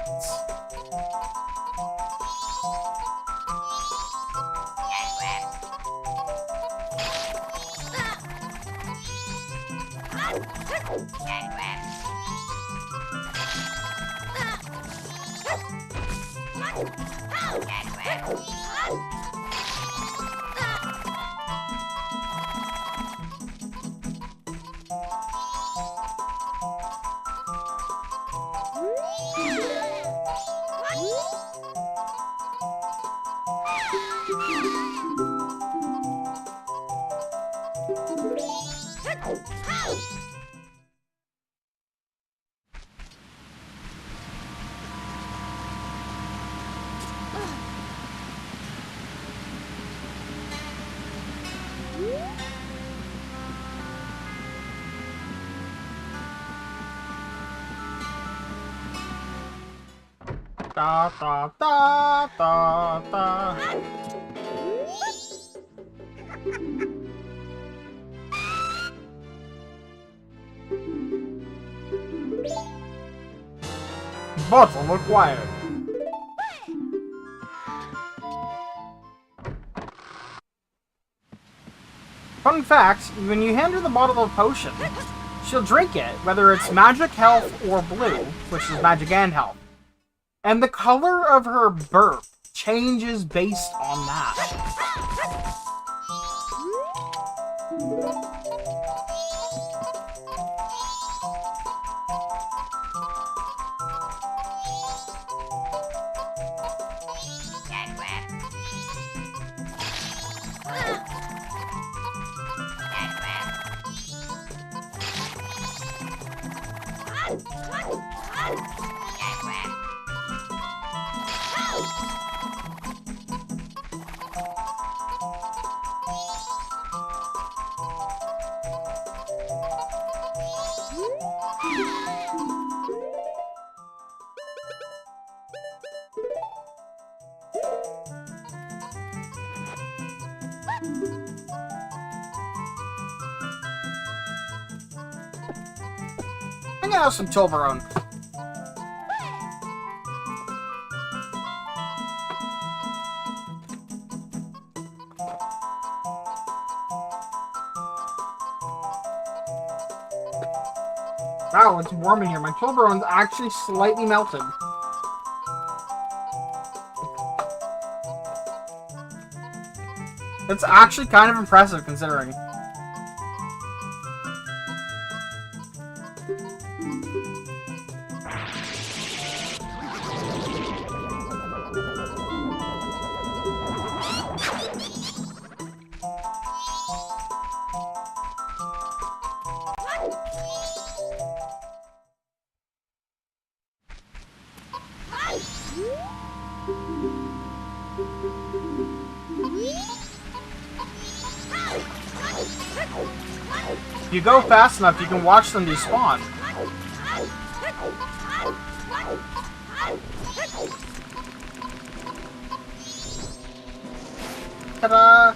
Da da da da da. Bottle required. Fun fact, when you hand her the bottle of potion, she'll drink it, whether it's magic, health, or blue, which is magic and health. And the color of her burp changes based on that. I'm gonna have some Toblerone. Wow, it's warm in here. My Toblerone's actually slightly melted. It's actually kind of impressive considering. If you go fast enough, you can watch them despawn. Ta-da!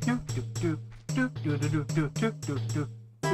Do do do do do do do do do do.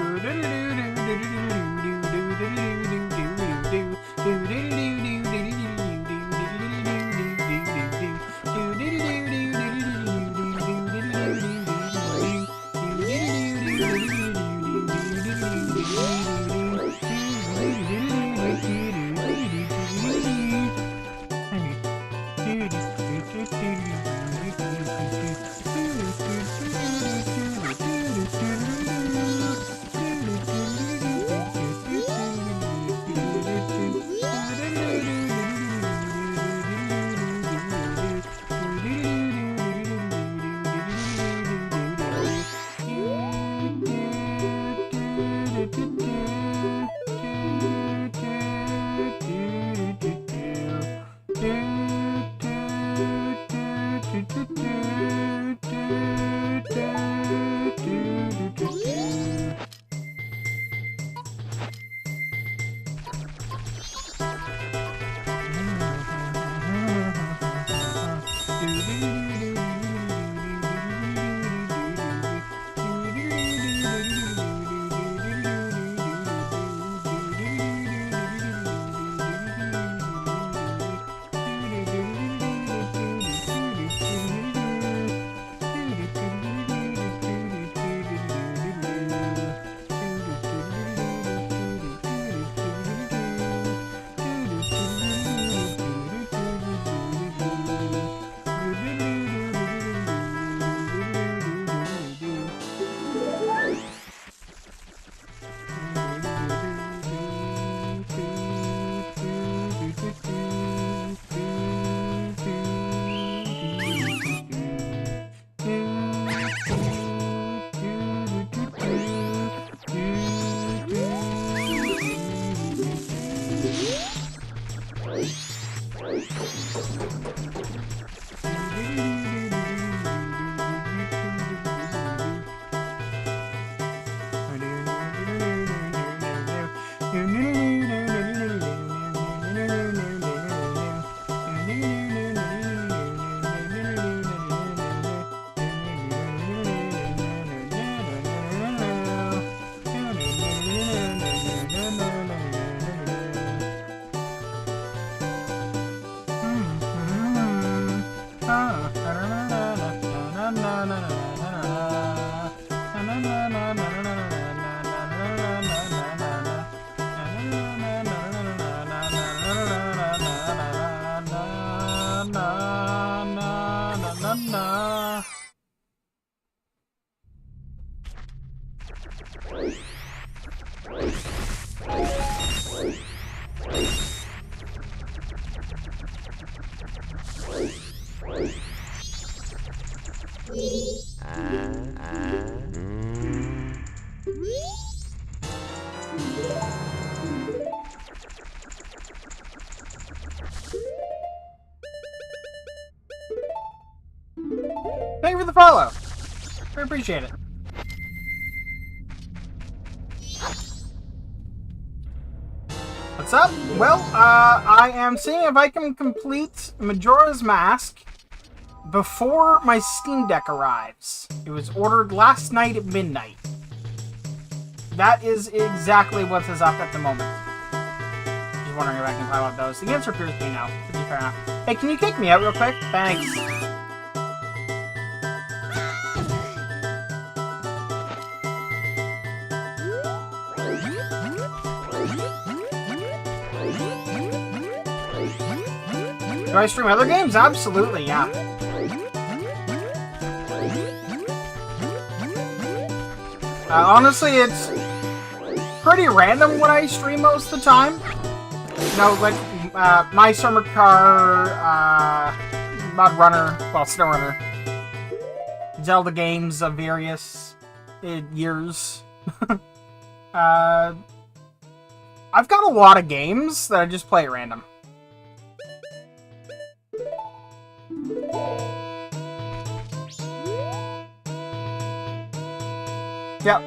Thank you for the follow. I appreciate it. What's up? Well, I am seeing if I can complete Majora's Mask before my Steamdeck arrives. It was ordered last night at midnight. That is exactly what is up at the moment. Just wondering if I can climb up those. The answer appears to be no. To be fair enough. Hey, can you kick me out real quick? Thanks. Do I stream other games? Absolutely, yeah. Honestly, it's pretty random what I stream most of the time. You know, like, My Summer Car, Mud Runner, well, Snow Runner. Zelda games of various years. I've got a lot of games that I just play at random. Yep.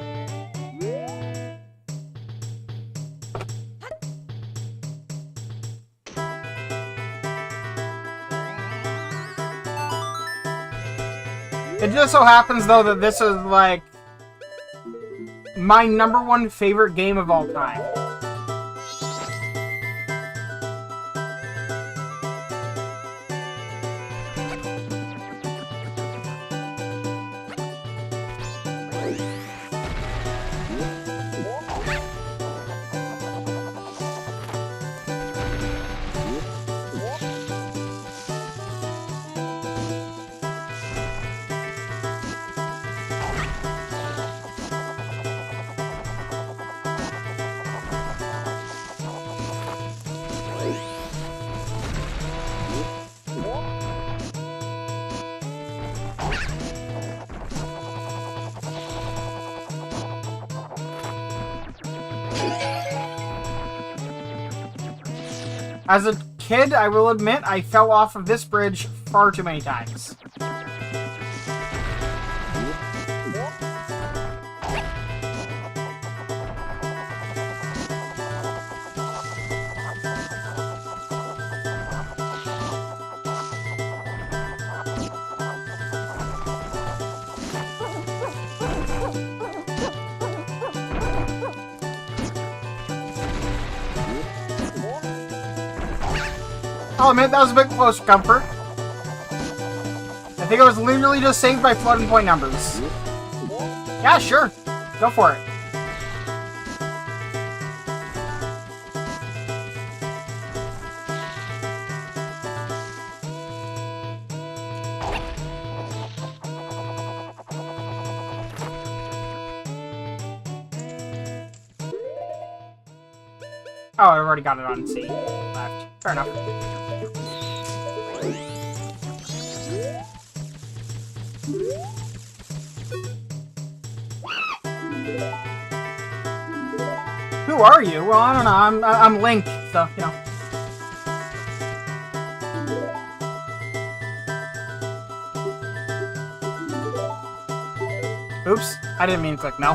It just so happens, though, that this is, like, my #1 favorite game of all time. As a kid, I will admit, I fell off of this bridge far too many times. I'll admit, that was a bit close for comfort. I think I was literally just saved by floating point numbers. Yeah, sure. Go for it. Oh, I've already got it on C. Left. Fair enough. Who are you? Well, I don't know. I'm Link, so, you know. Oops. I didn't mean to click no.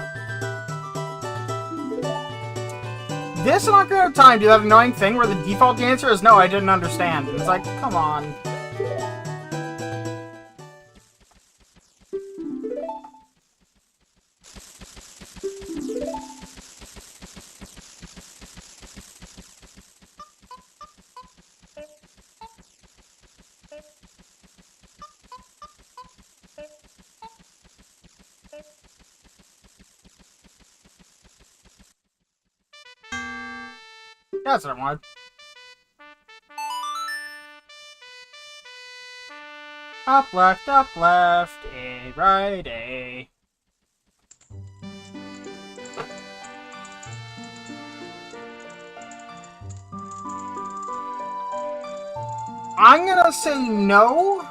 This and Ocarina of Time do that annoying thing where the default answer is no, I didn't understand. It's like, come on. That's what I wanted. Up, left, A, right, A. I'm gonna say no.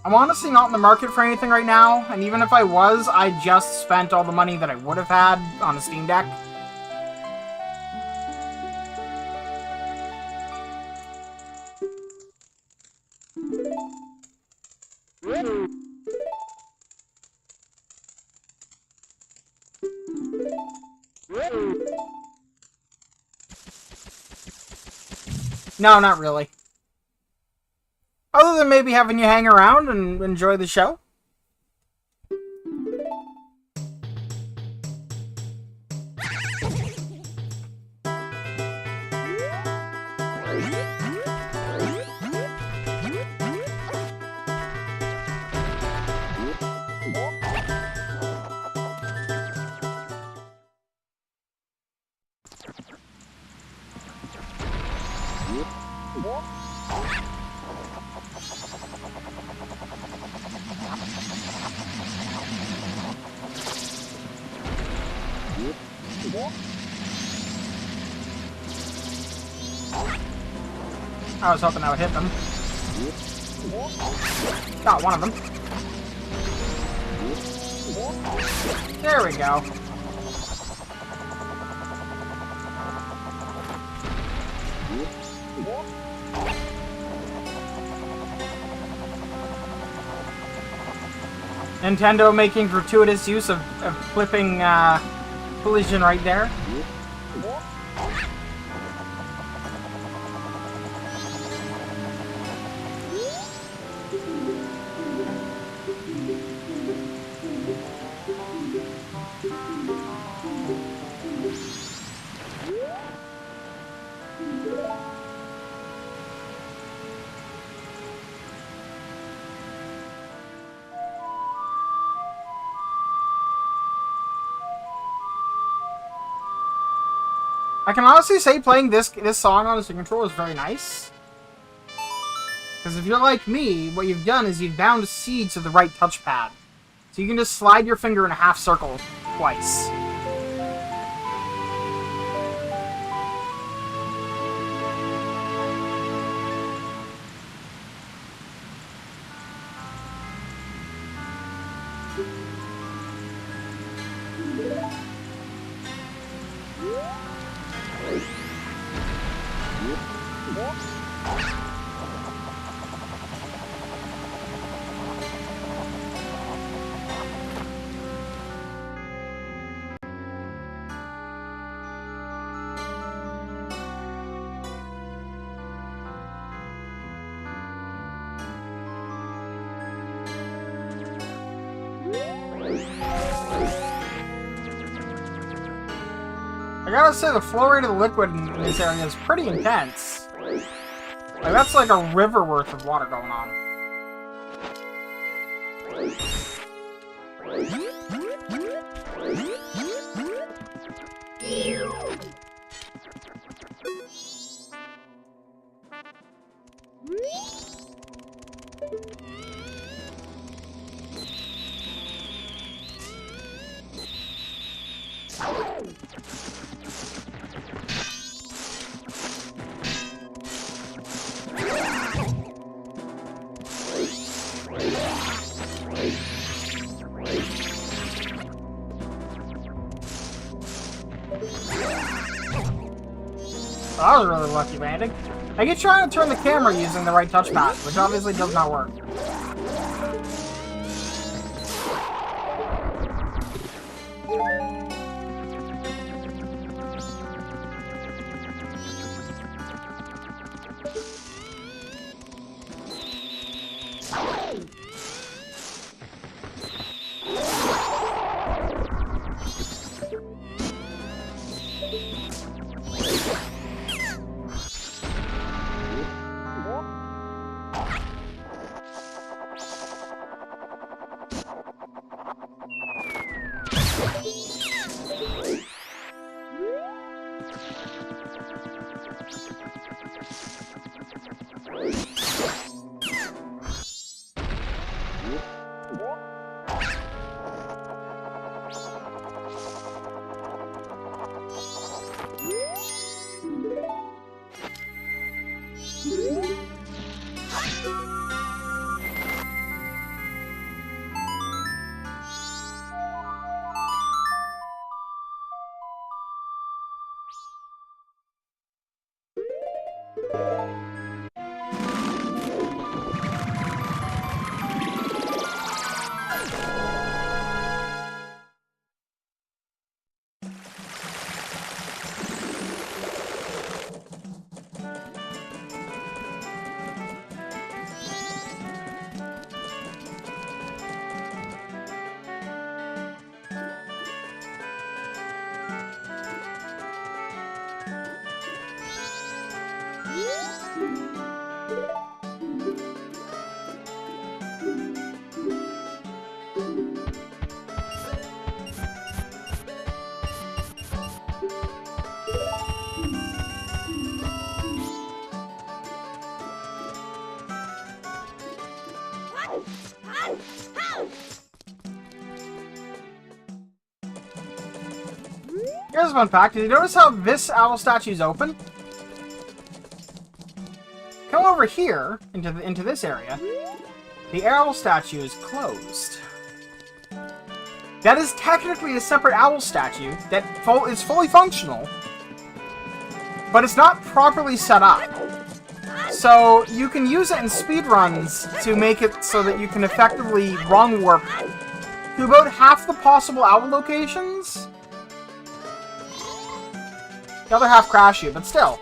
I'm honestly not in the market for anything right now, and even if I was, I just spent all the money that I would have had on a Steam Deck. No, not really. Other than maybe having you hang around and enjoy the show. I was hoping I would hit them. Got one of them. There we go. Nintendo making gratuitous use of flipping collision right there. I can honestly say playing this song on a Steam controller is very nice. Because if you're like me, what you've done is you've bound C to the right touchpad. So you can just slide your finger in a half circle twice. I gotta say, the flow rate of the liquid in this area is pretty intense. Like, that's like a river worth of water going on. That was really lucky landing. I keep trying to turn the camera using the right touchpad, which obviously does not work. Here's a fun fact. Did you notice how this owl statue is open? Come over here, into this area. The owl statue is closed. That is technically a separate owl statue that is fully functional, but it's not properly set up. So you can use it in speedruns to make it so that you can effectively wrong warp to about half the possible owl locations. The other half crash you, but still.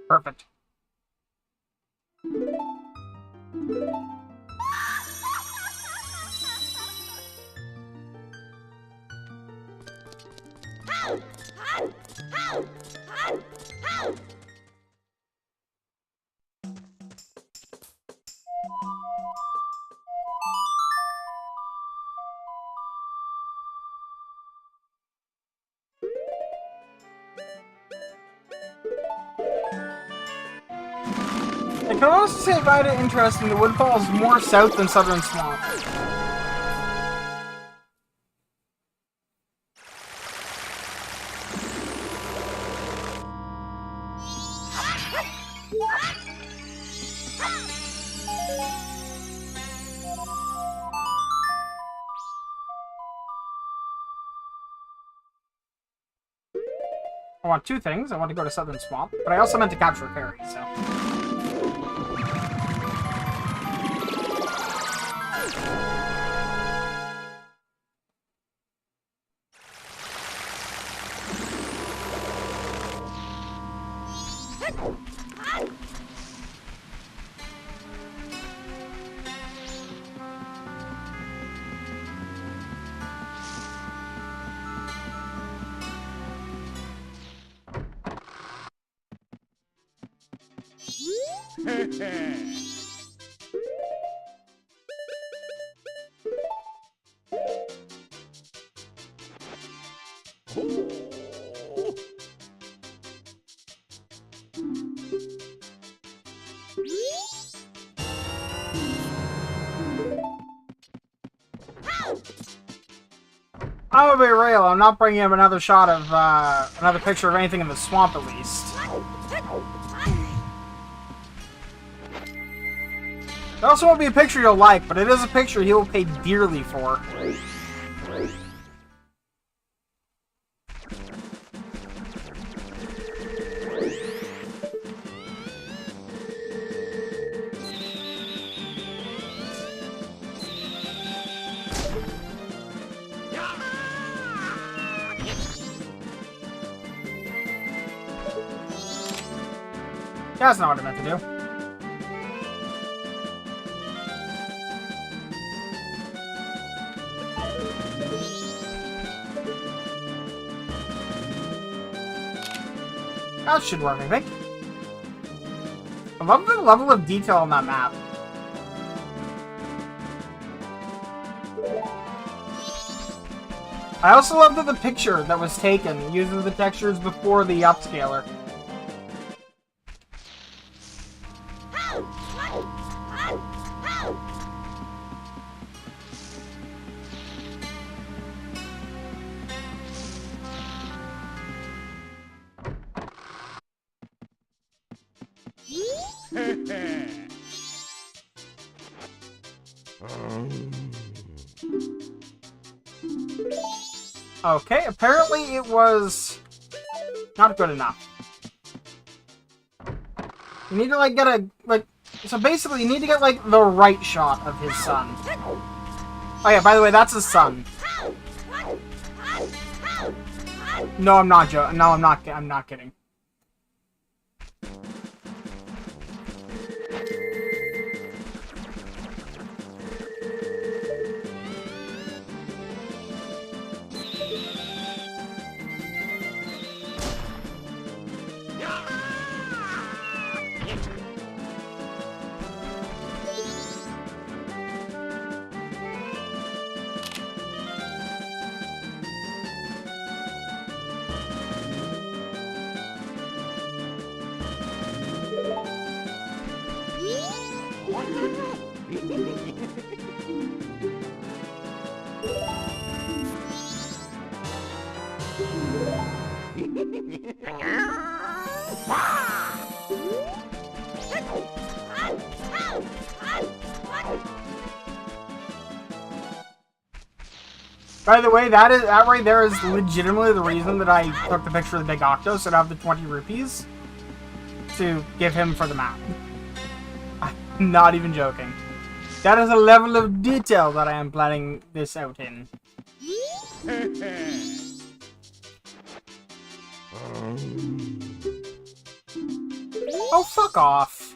Perfect. I can also say, if I had it interesting, the Woodfall is more south than Southern Swamp. I want two things. I want to go to Southern Swamp, but I also meant to capture a fairy, so... I'm gonna be real, I'm not bringing up another shot of, another picture of anything in the swamp, at least. It also won't be a picture you'll like, but it is a picture he will pay dearly for. That's not what I meant to do. That should work, I think. I love the level of detail on that map. I also love that the picture that was taken uses the textures before the upscaler. Okay, apparently it was not good enough. You need to, like, get a, like, So basically, you need to get, like, the right shot of his son. Oh yeah, by the way, that's his son. No, I'm not joking. No, I'm not kidding. By the way, that right there is legitimately the reason that I took the picture of the big octo, so to have the 20 rupees to give him for the map. I'm not even joking. That is a level of detail that I am planning this out in. Oh, fuck off.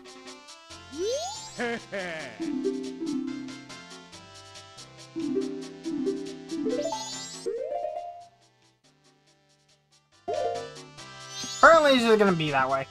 Apparently it's just gonna be that way.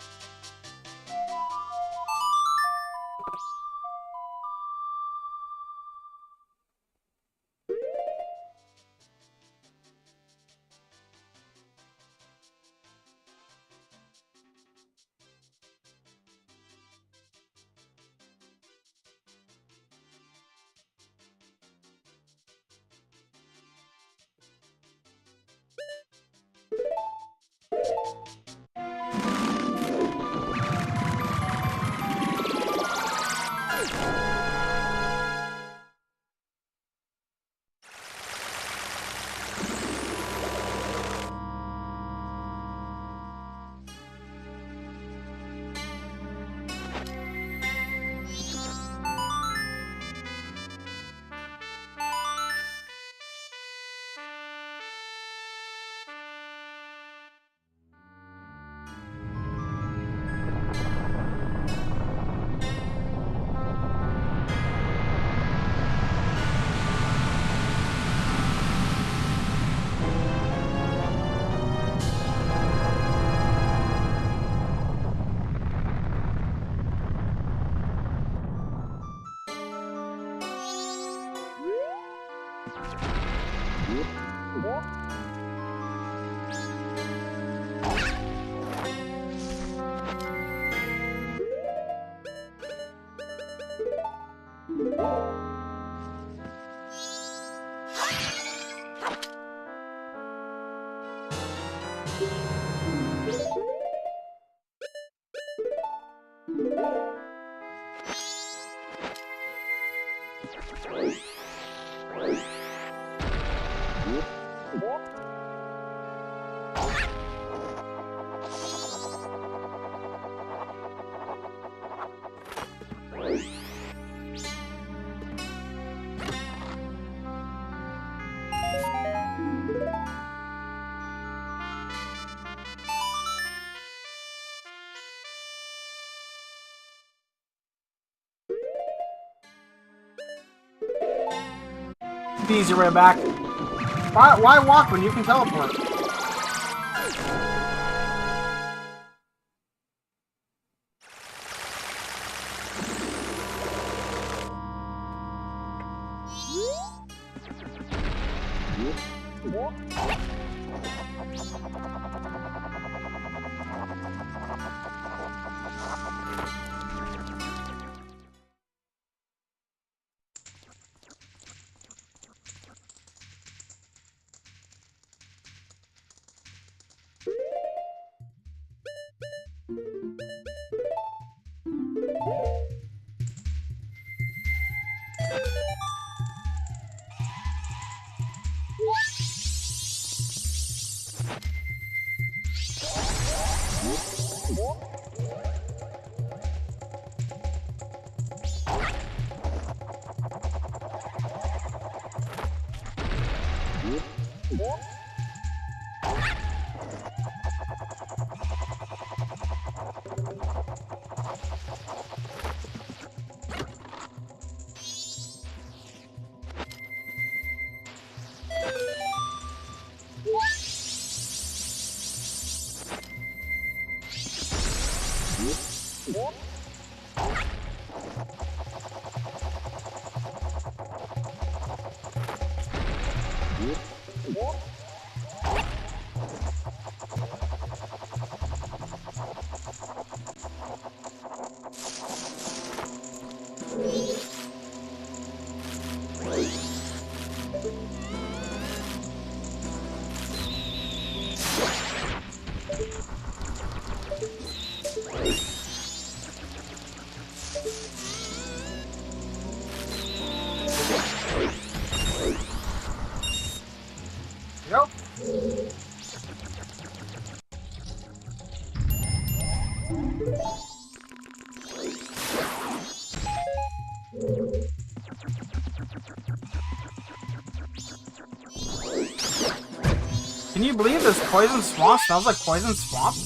Easy way back. Why walk when you can teleport? Yep. Can you believe this poison swamp smells like poison swamp?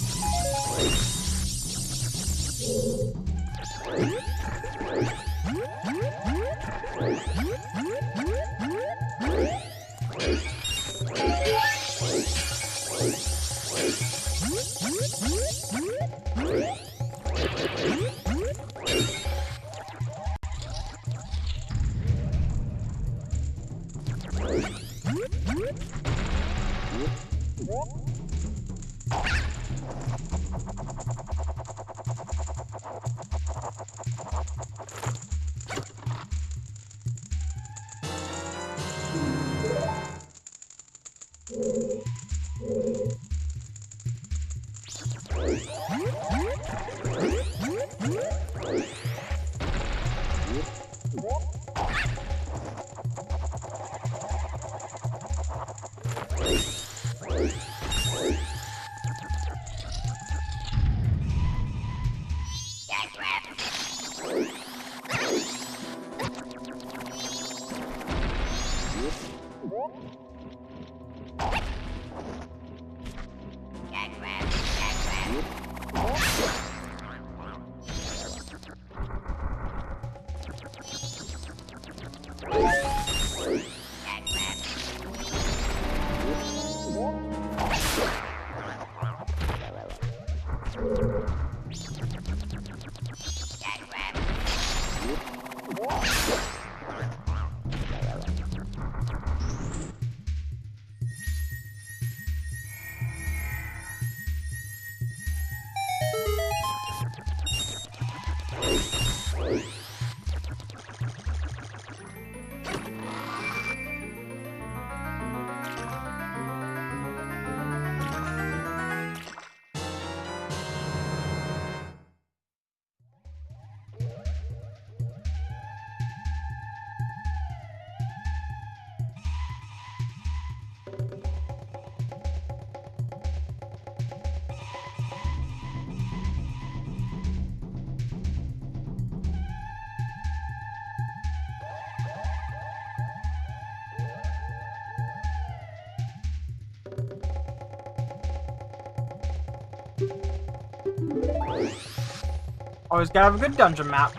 Always gotta have a good dungeon map.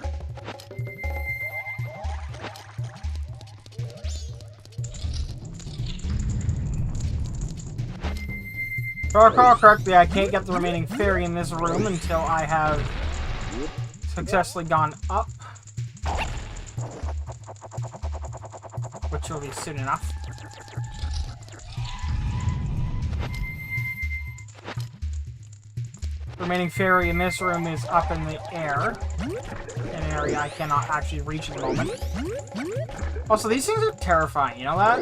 If I recall correctly, I can't get the remaining fairy in this room until I have successfully gone up. Which will be soon enough. The remaining fairy in this room is up in the air, in an area I cannot actually reach at the moment. Also, these things are terrifying, you know that?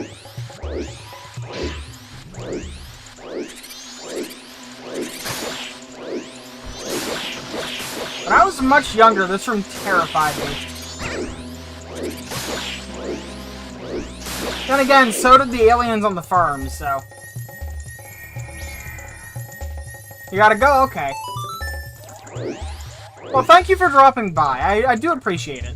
was much younger, this room terrified me. Then again, so did the aliens on the farm, so... You gotta go? Okay. Well, thank you for dropping by. I do appreciate it.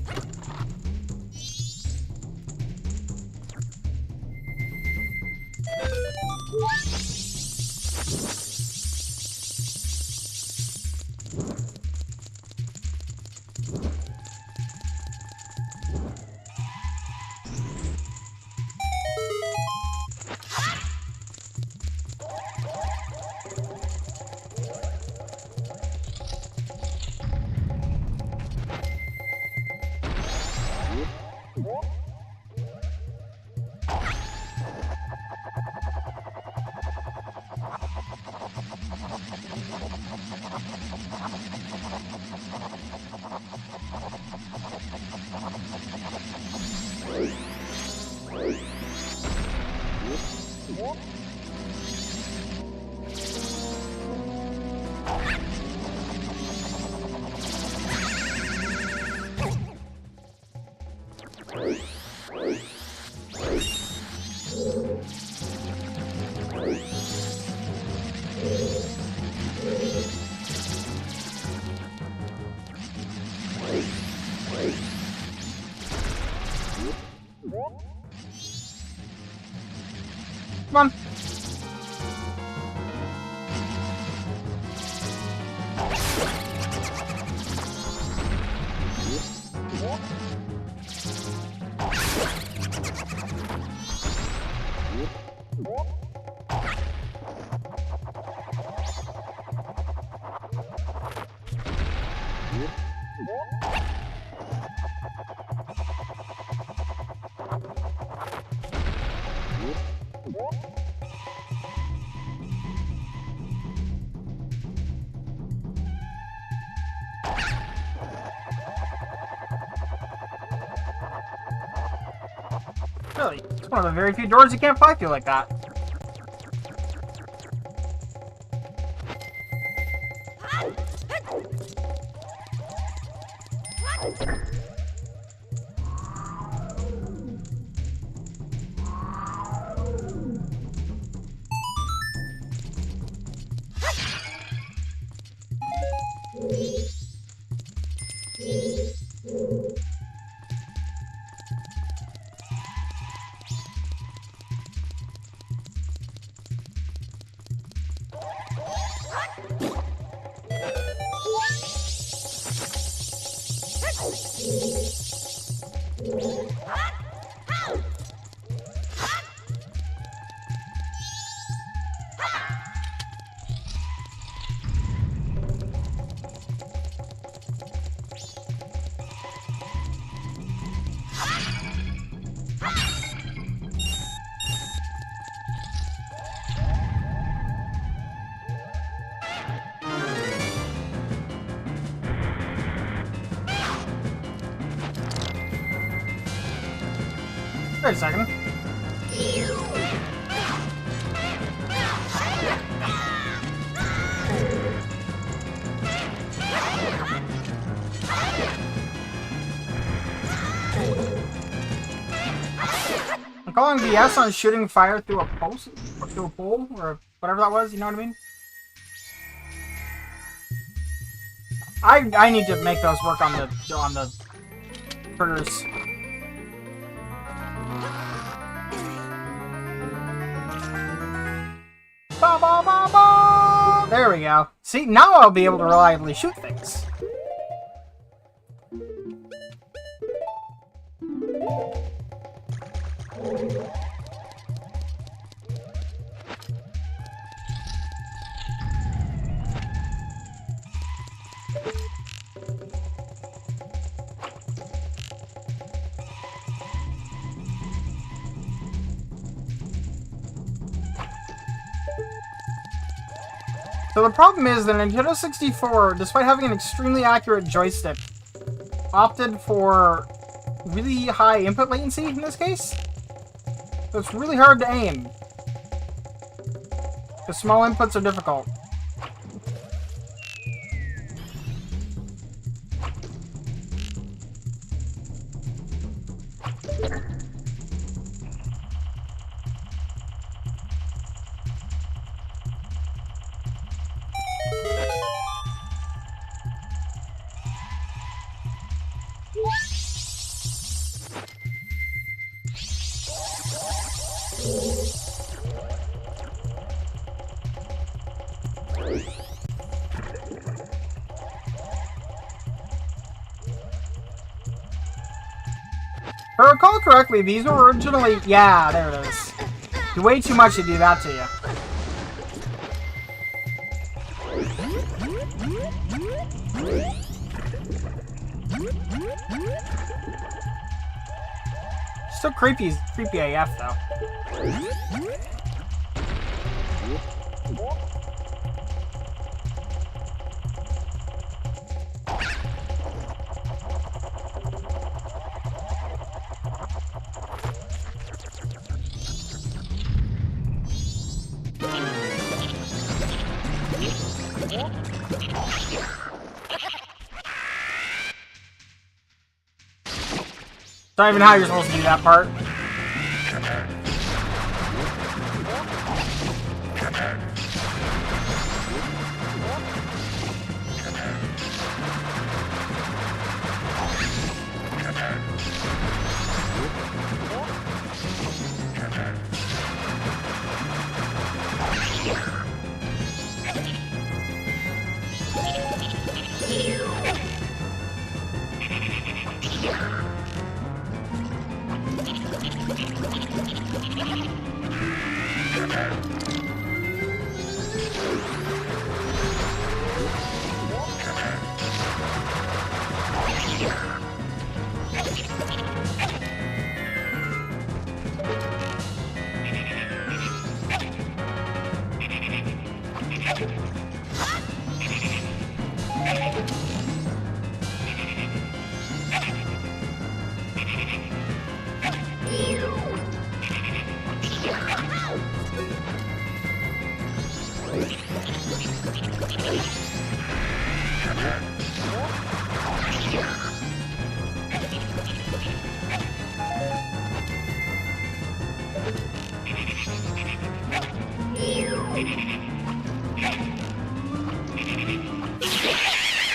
Come on. Really, it's one of the very few doors you can't fly through like that. Wait a second. I'm calling BS on shooting fire through a post, or through a pole, or whatever that was, you know what I mean? I need to make those work on the critters. Ba, ba, ba, ba. There we go. See, now I'll be able to reliably shoot things. So the problem is that Nintendo 64, despite having an extremely accurate joystick, opted for really high input latency in this case. So it's really hard to aim. Because small inputs are difficult. If I recall correctly, these were originally... Yeah, there it is. It's way too much to do that to you. Still creepy AF, though. It's not even how you're supposed to do that part.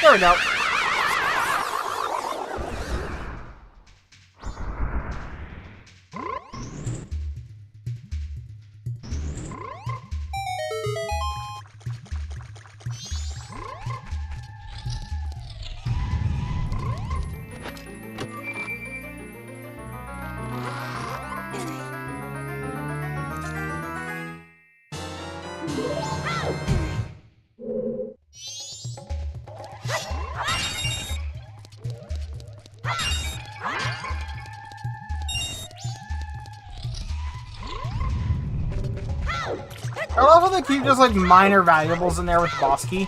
There we go. I love how they keep just like minor valuables in there with the boss key.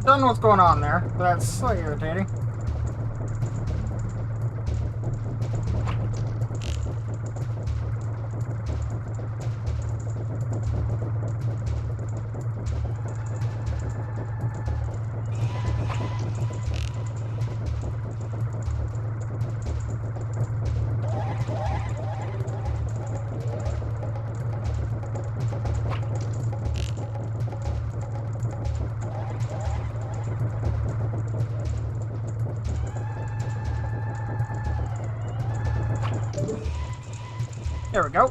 Don't know what's going on there, but that's slightly irritating. There we go.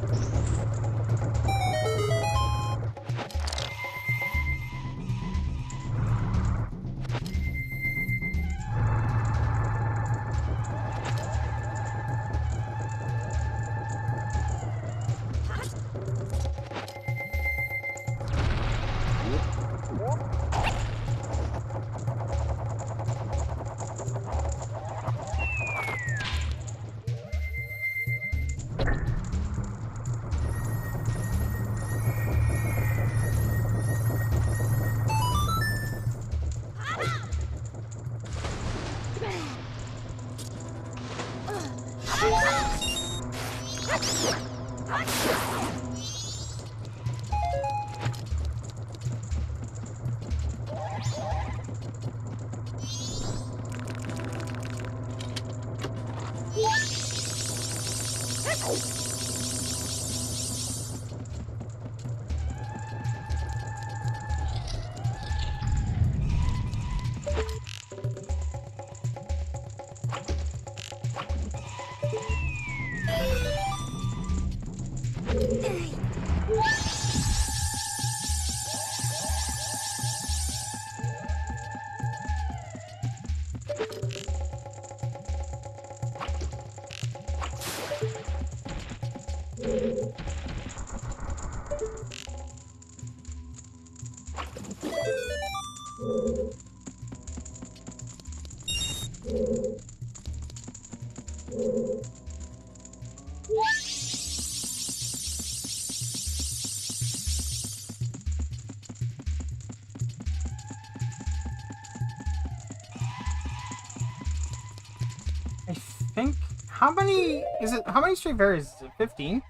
I think... How many... Is it... How many straight berries is it? 15?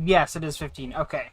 Yes, it is 15. Okay.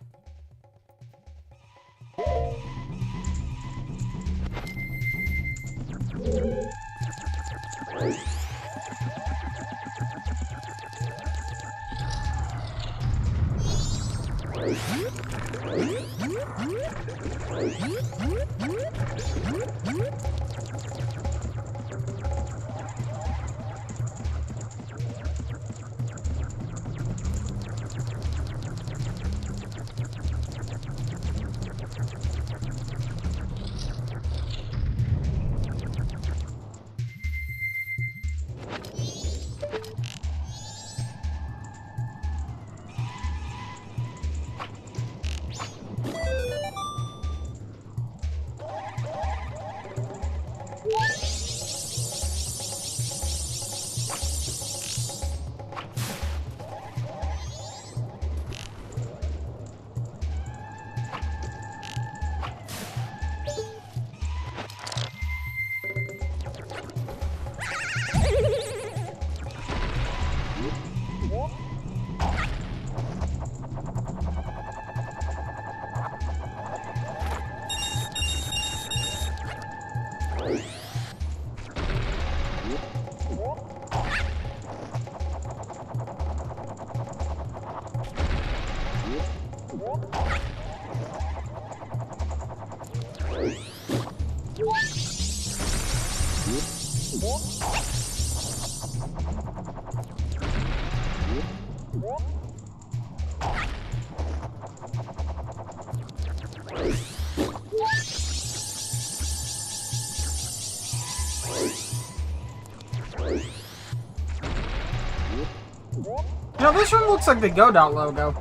You know, this one looks like the Godot logo.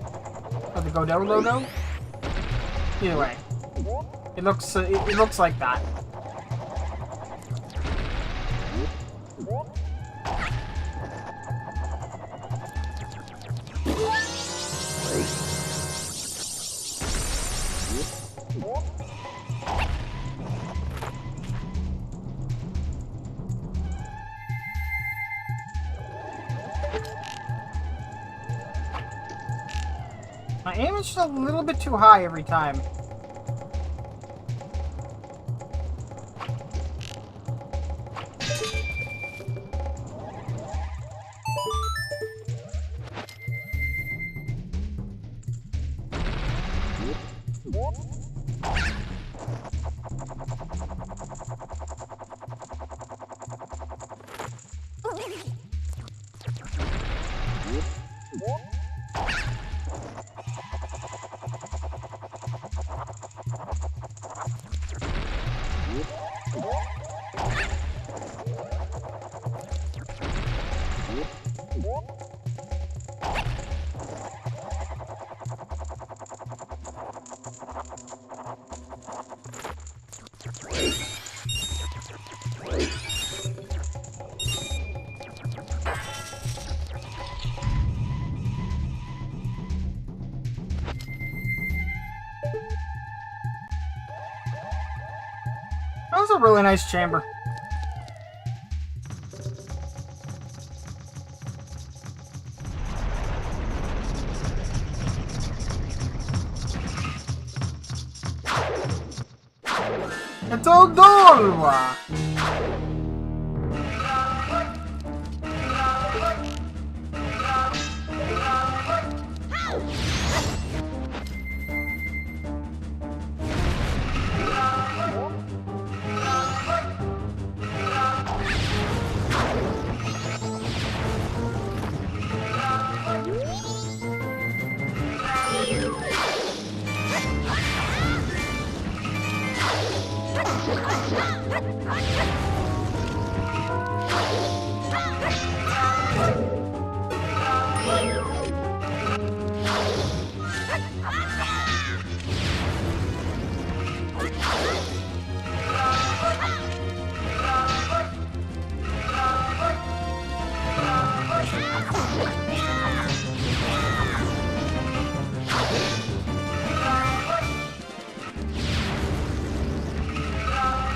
Or the Godot logo? Either way. It looks like that. My aim is just a little bit too high every time. That was a really nice chamber. It's all Dolwa!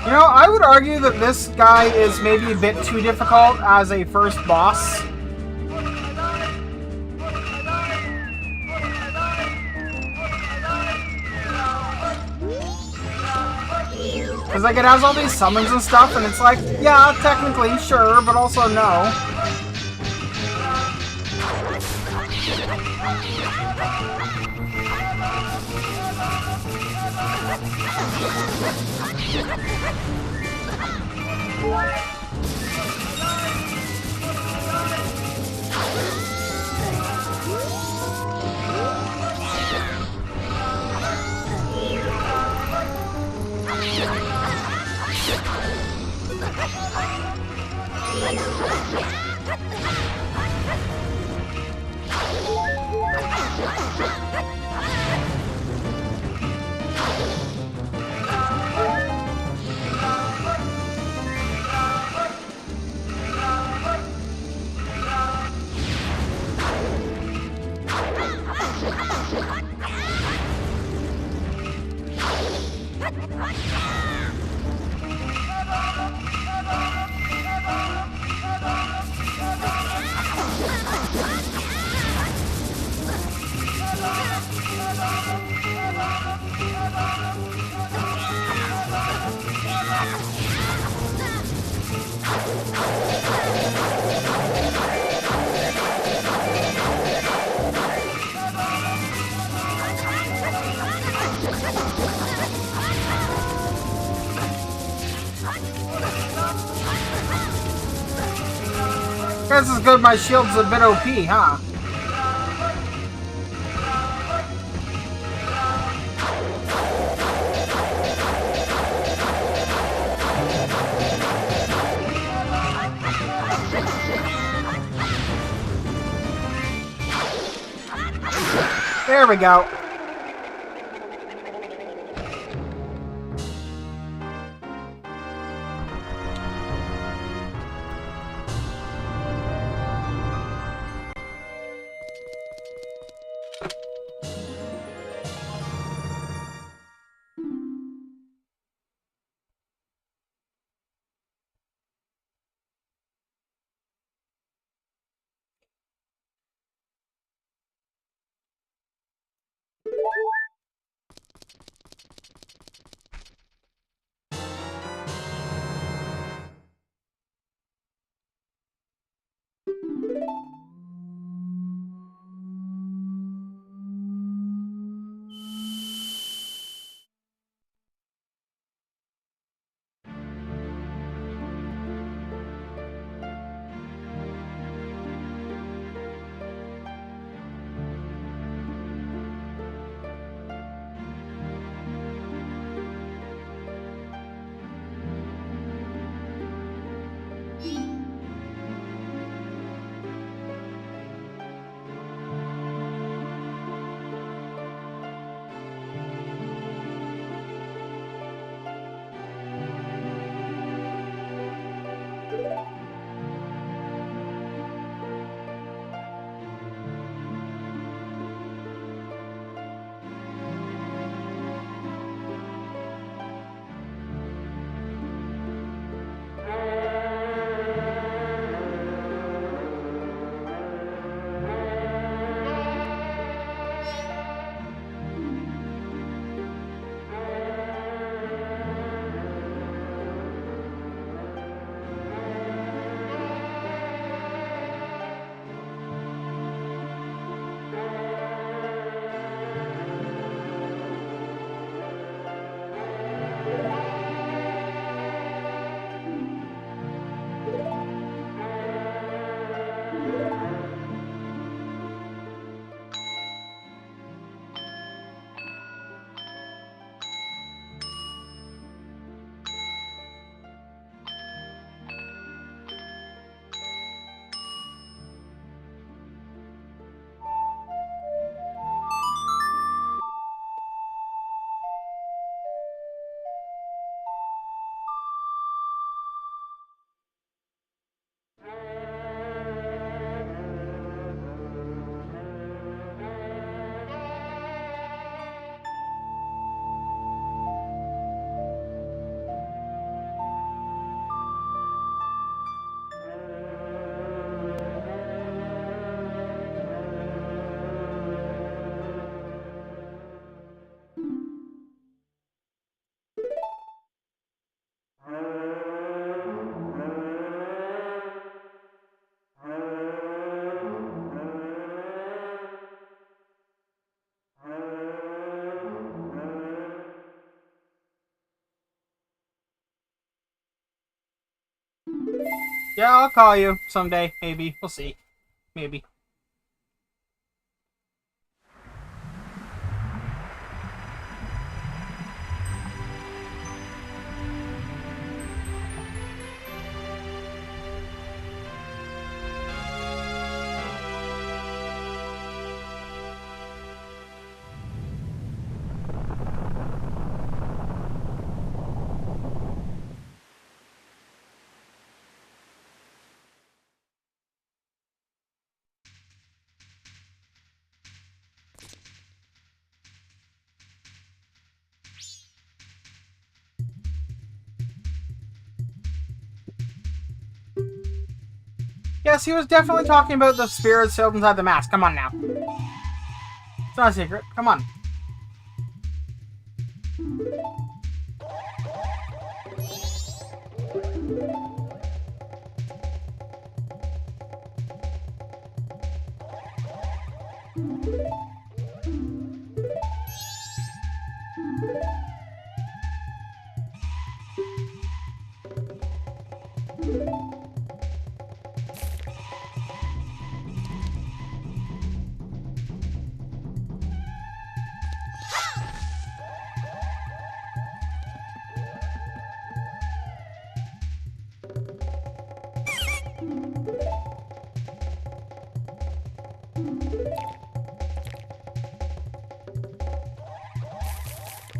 You know, I would argue that this guy is maybe a bit too difficult as a first boss. Because, like, it has all these summons and stuff, and it's like, yeah, technically, sure, but also no. Guess it's good my shield's a bit OP, huh? There we go. Yeah, I'll call you someday. Maybe. We'll see. Maybe. Yes, he was definitely talking about the spirit sealed inside the mask. Come on now. It's not a secret. Come on.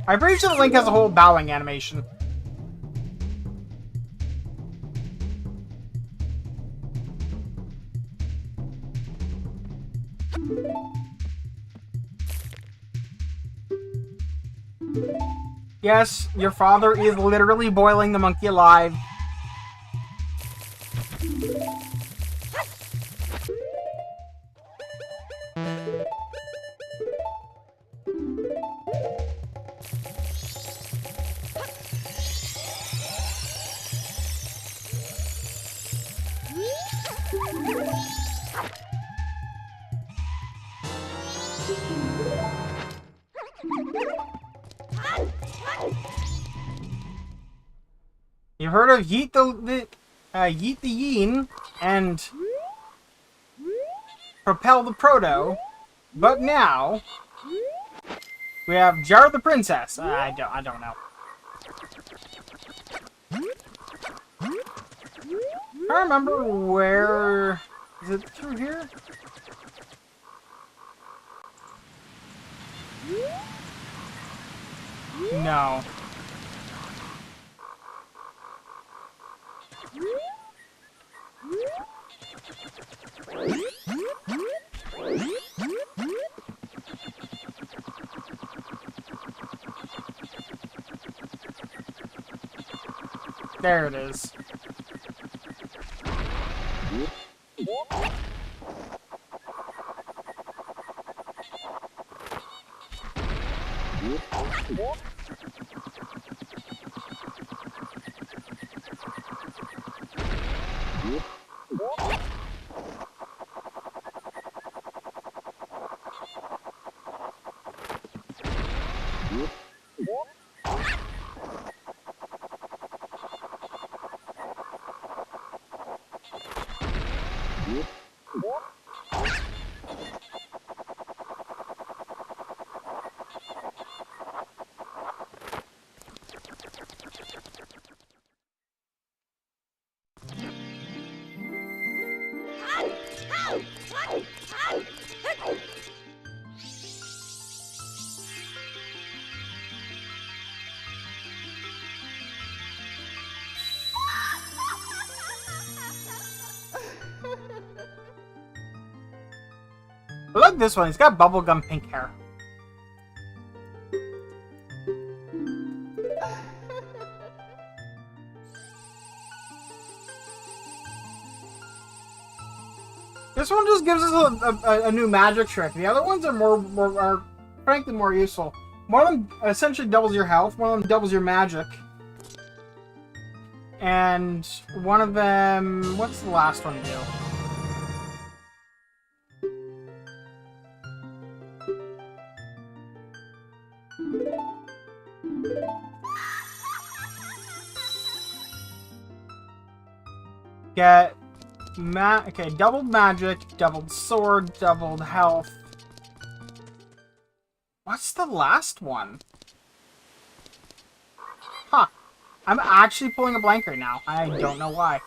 I'm pretty sure the Link has a whole bowing animation. Yes, your father is literally boiling the monkey alive. You've heard of Yeet the Yeen and Propel the Proto, but now we have Jar the Princess. I don't know. I remember where is it through here? No. There it is. I like this one. He's got bubblegum pink hair. This one just gives us a new magic trick. The other ones are frankly more useful. One of them essentially doubles your health. One of them doubles your magic. And one of them... What's the last one do? Get okay, doubled magic, doubled sword, doubled health. What's the last one? Huh. I'm actually pulling a blank right now. I don't know why.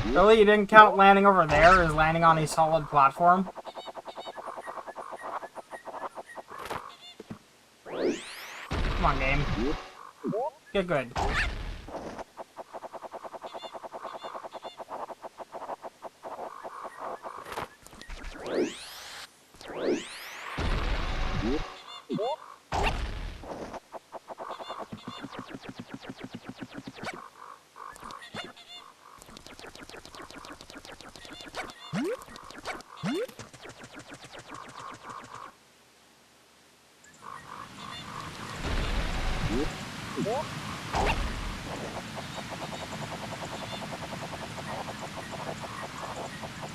Really? You didn't count landing over there as landing on a solid platform? Come on, game. Get good.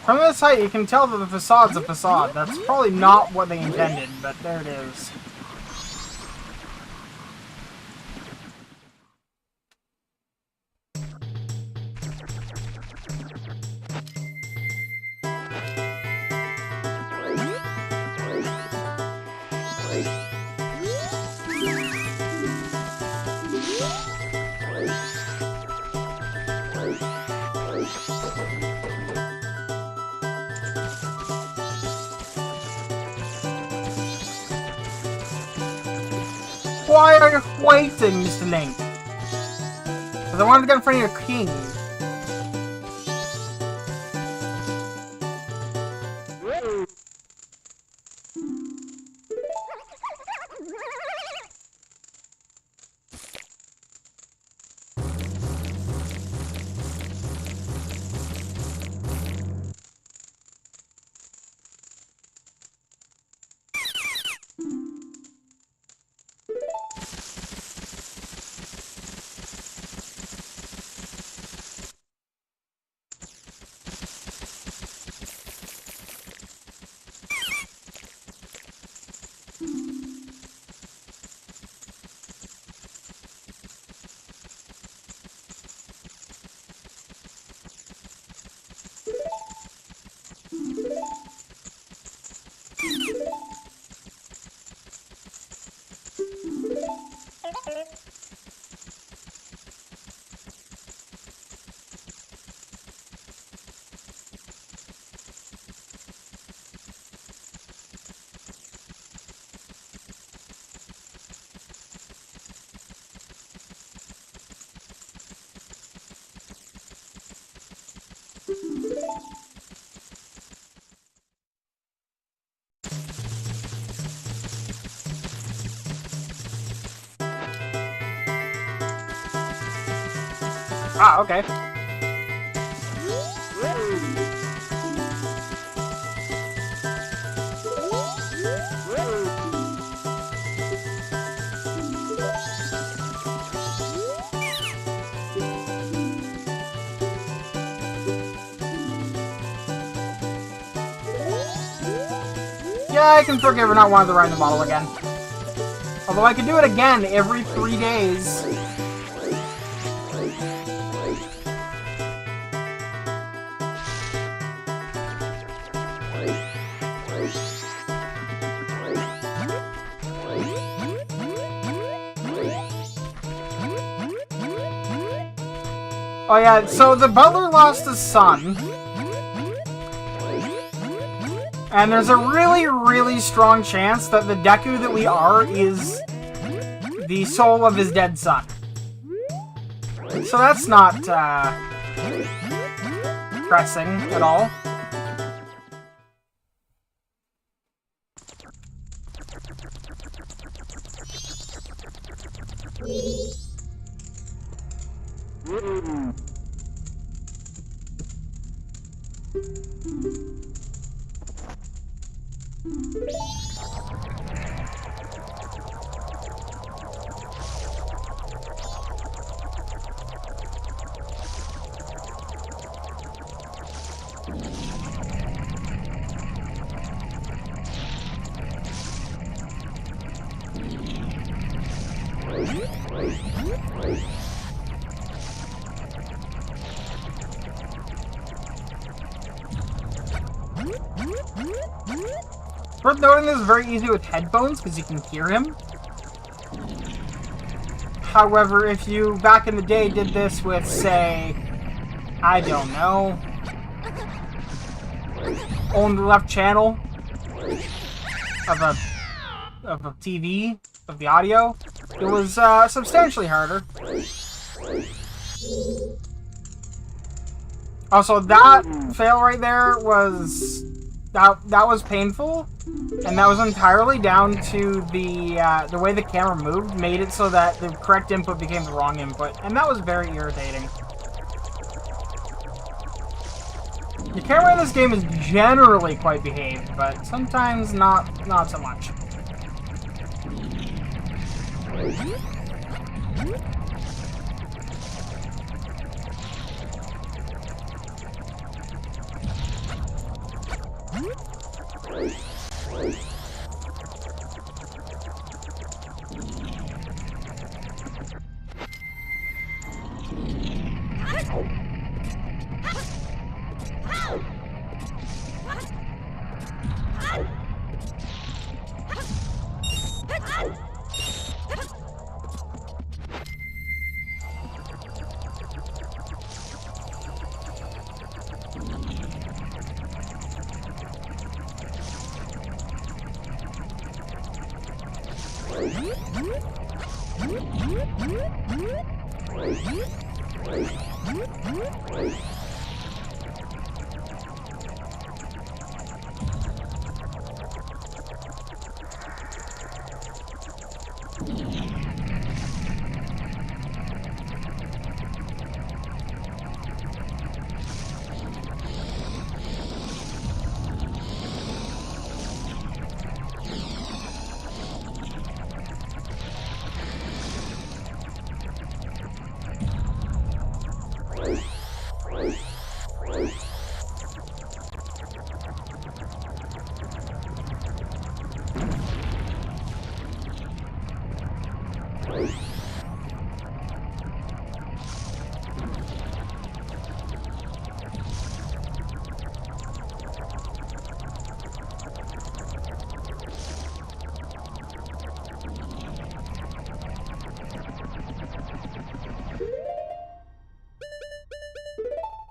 From this height, you can tell that the facade's a facade. That's probably not what they intended, but there it is. Why are you waiting, Mr. Link? Because I wanted to get in front of your king. Ah, okay. Yeah, I can forgive her not wanting to ride the model again. Although I could do it again every 3 days. Oh yeah, so the butler lost his son. And there's a really, really strong chance that the Deku that we are is the soul of his dead son. So that's not pressing at all. Worth noting this is very easy with headphones because you can hear him. However, if you back in the day did this with, say, I don't know, on the left channel of a TV, of the audio, it was substantially harder. Also, that fail right there was that was painful, and that was entirely down to the way the camera moved, made it so that the correct input became the wrong input, and that was very irritating. The camera in this game is generally quite behaved, but sometimes not so much.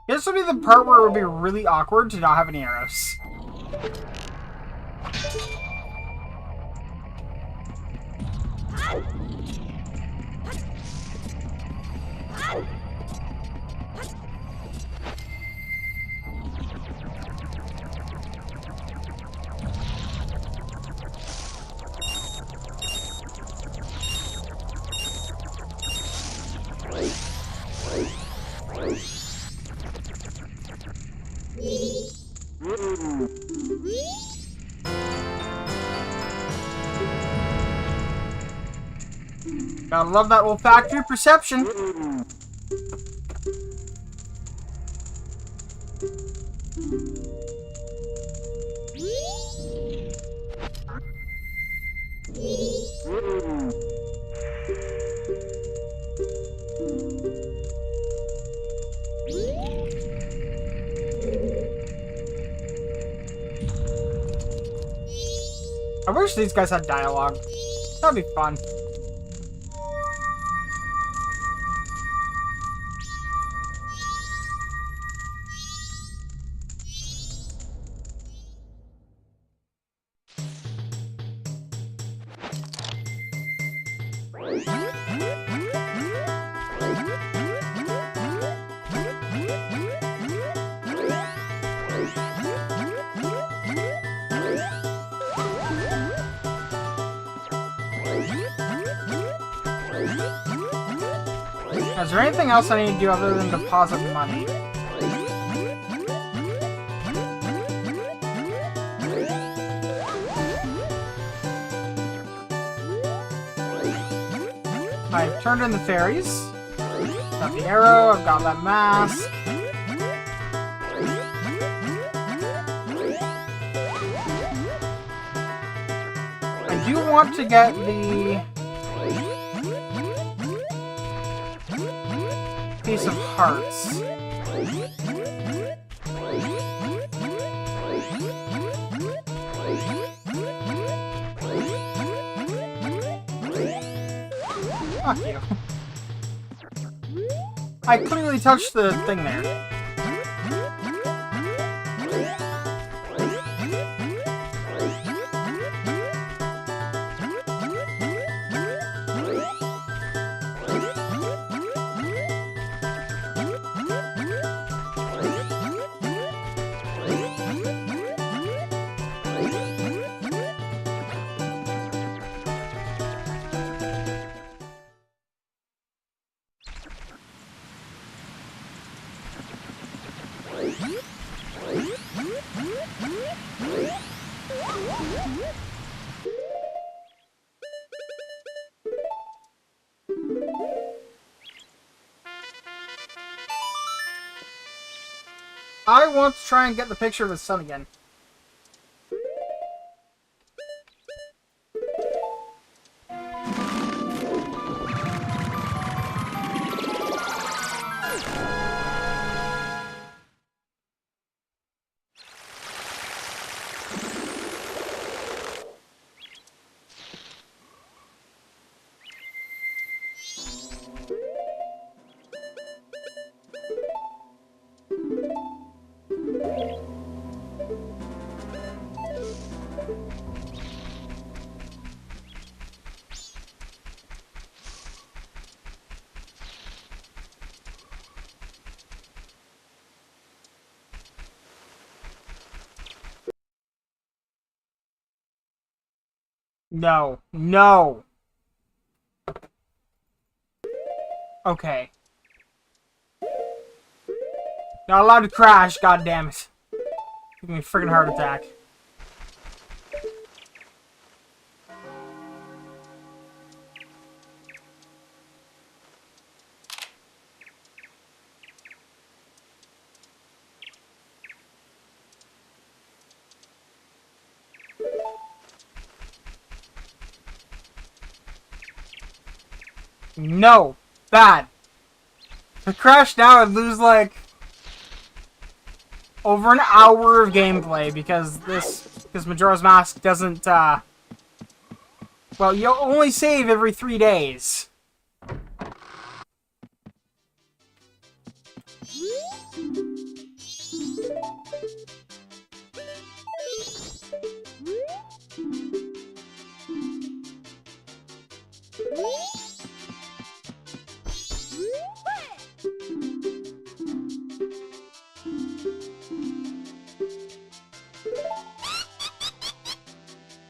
This would be the part where it would be really awkward to not have any arrows. Gotta love that olfactory perception. I wish these guys had dialogue. That'd be fun. Is there anything else I need to do other than deposit money? I've turned in the fairies. Got the arrow, I've got that mask. I do want to get the piece of hearts. Fuck you. I clearly touched the thing there. I want to try and get the picture of his son again. No. No! Okay. Not allowed to crash, goddammit. Give me a friggin' heart attack. No! Bad! If I crash now, I'd lose, like, over an hour of gameplay because Majora's Mask doesn't, well, you'll only save every 3 days.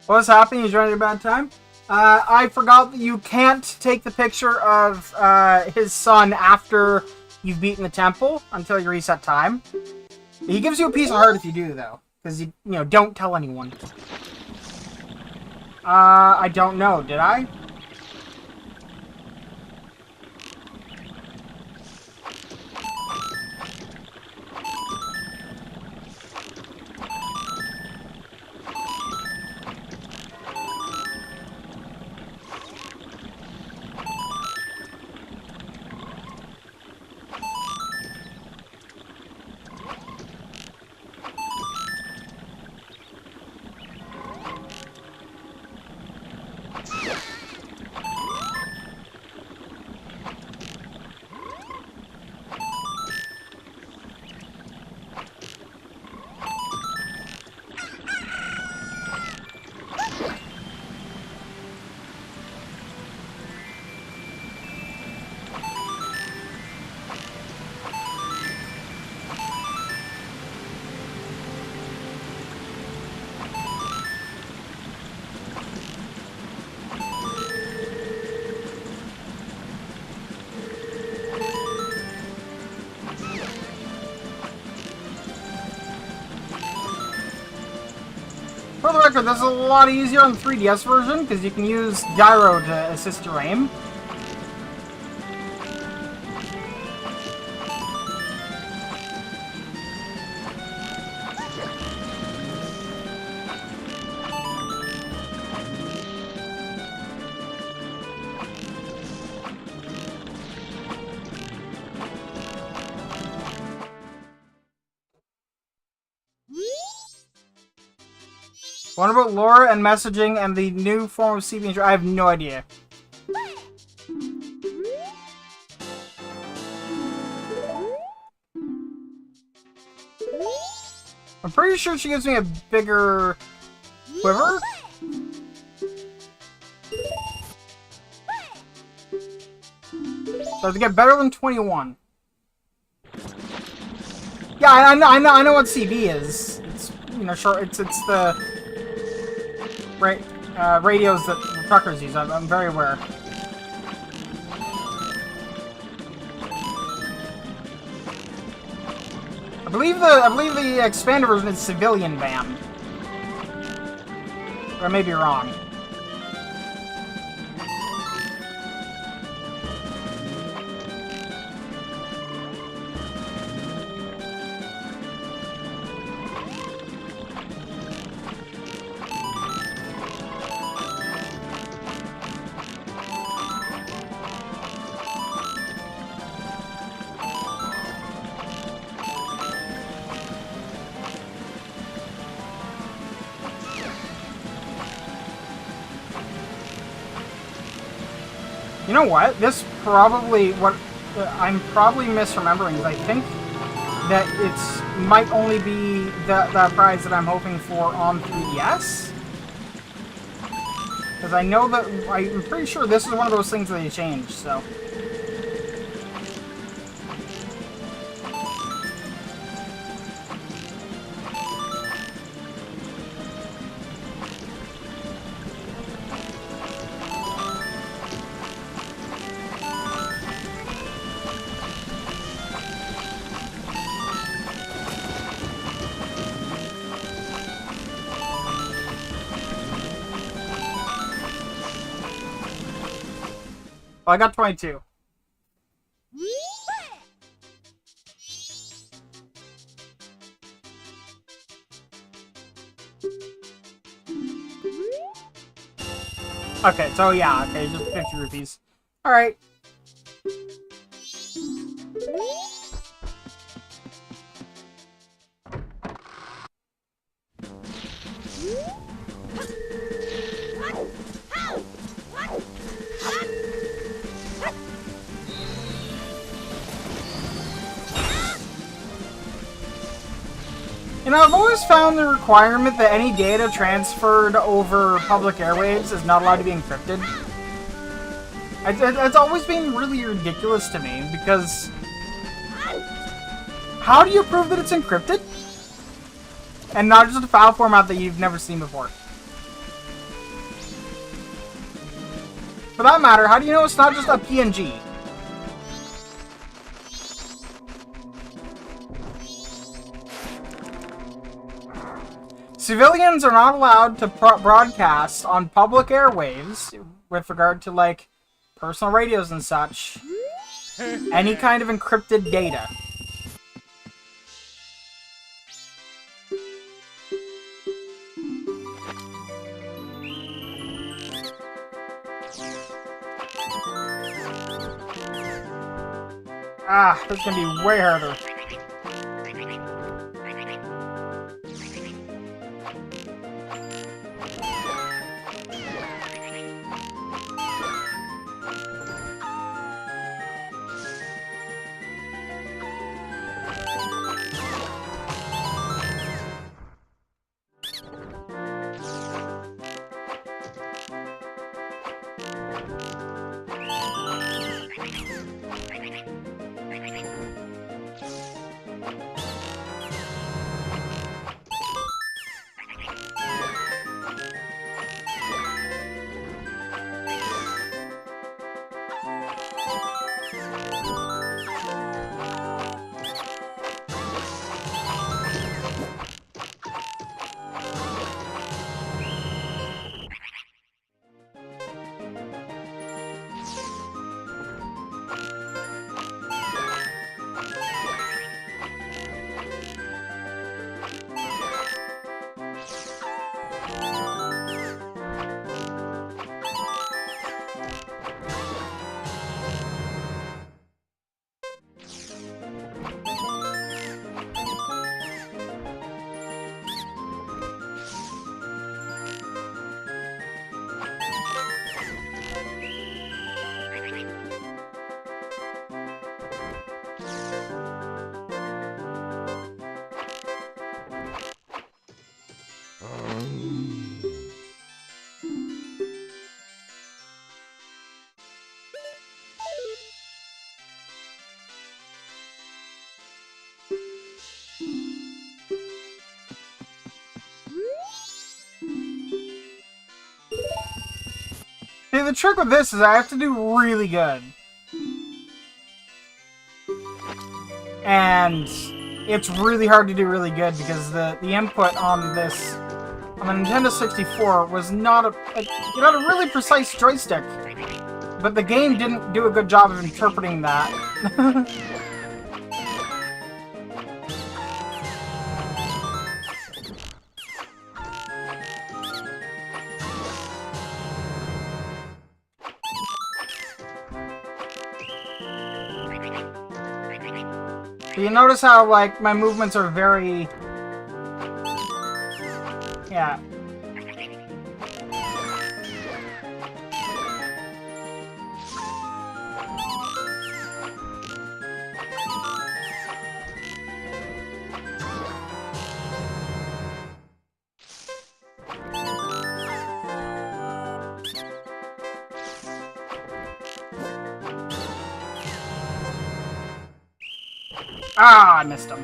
What's happening? He's running a bad time? I forgot that you can't take the picture of his son after you've beaten the temple until you reset time. He gives you a piece of heart if you do, though. Because, you know, don't tell anyone. I don't know. Did I? For the record, this is a lot easier on the 3DS version, because you can use gyro to assist your aim. What about lore and messaging and the new form of CB intro? I have no idea. I'm pretty sure she gives me a bigger quiver. So I have to get better than 21. Yeah, I know what CB is. It's, you know, short. It's the radios that the truckers use. I'm very aware. I believe the expanded version is civilian band. Or I may be wrong. You know what? This probably I'm probably misremembering is I think that it's might only be the prize that I'm hoping for on 3DS. Because I know that I'm pretty sure this is one of those things that they changed, so. I got 22. Okay, so yeah, okay, just 50 rupees. Alright. You know, I've always found the requirement that any data transferred over public airwaves is not allowed to be encrypted. It's always been really ridiculous to me, because how do you prove that it's encrypted? And not just a file format that you've never seen before. For that matter, how do you know it's not just a PNG? Civilians are not allowed to broadcast on public airwaves with regard to, like, personal radios and such, any kind of encrypted data. Ah, this is gonna be way harder. See, the trick with this is I have to do really good. And it's really hard to do really good because the input on this, on the Nintendo 64, was not a really precise joystick. But the game didn't do a good job of interpreting that. You notice how, like, my movements are very... Yeah. Ah, I missed him.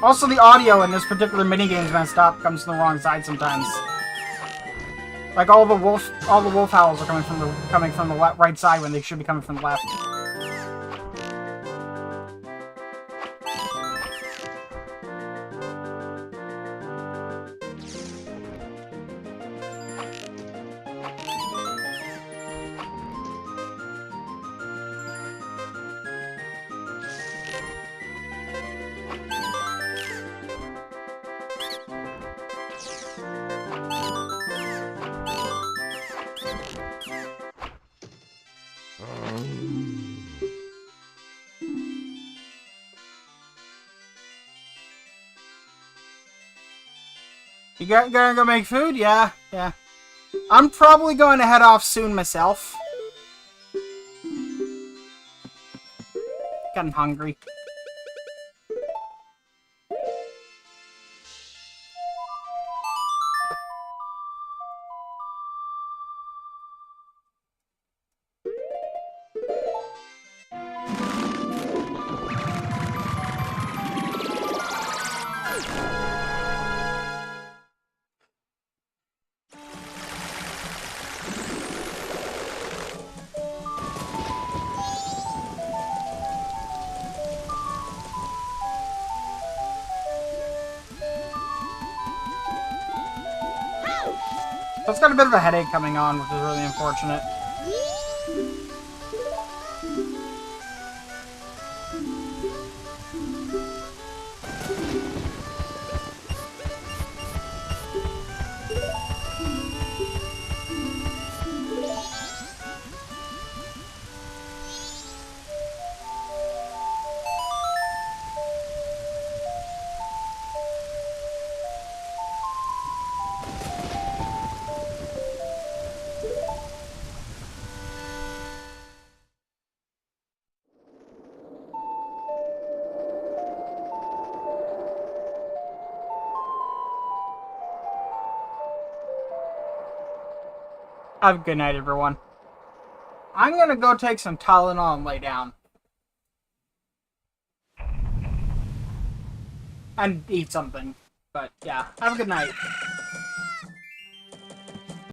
Also, the audio in this particular minigame's messed up. Comes from the wrong side sometimes. Like all the wolf howls are coming from the right side when they should be coming from the left. You gonna go make food? Yeah, yeah. I'm probably going to head off soon myself. Getting hungry. So it's got a bit of a headache coming on, which is really unfortunate. Have a good night, everyone. I'm gonna go take some Tylenol and lay down. And eat something. But yeah, have a good night.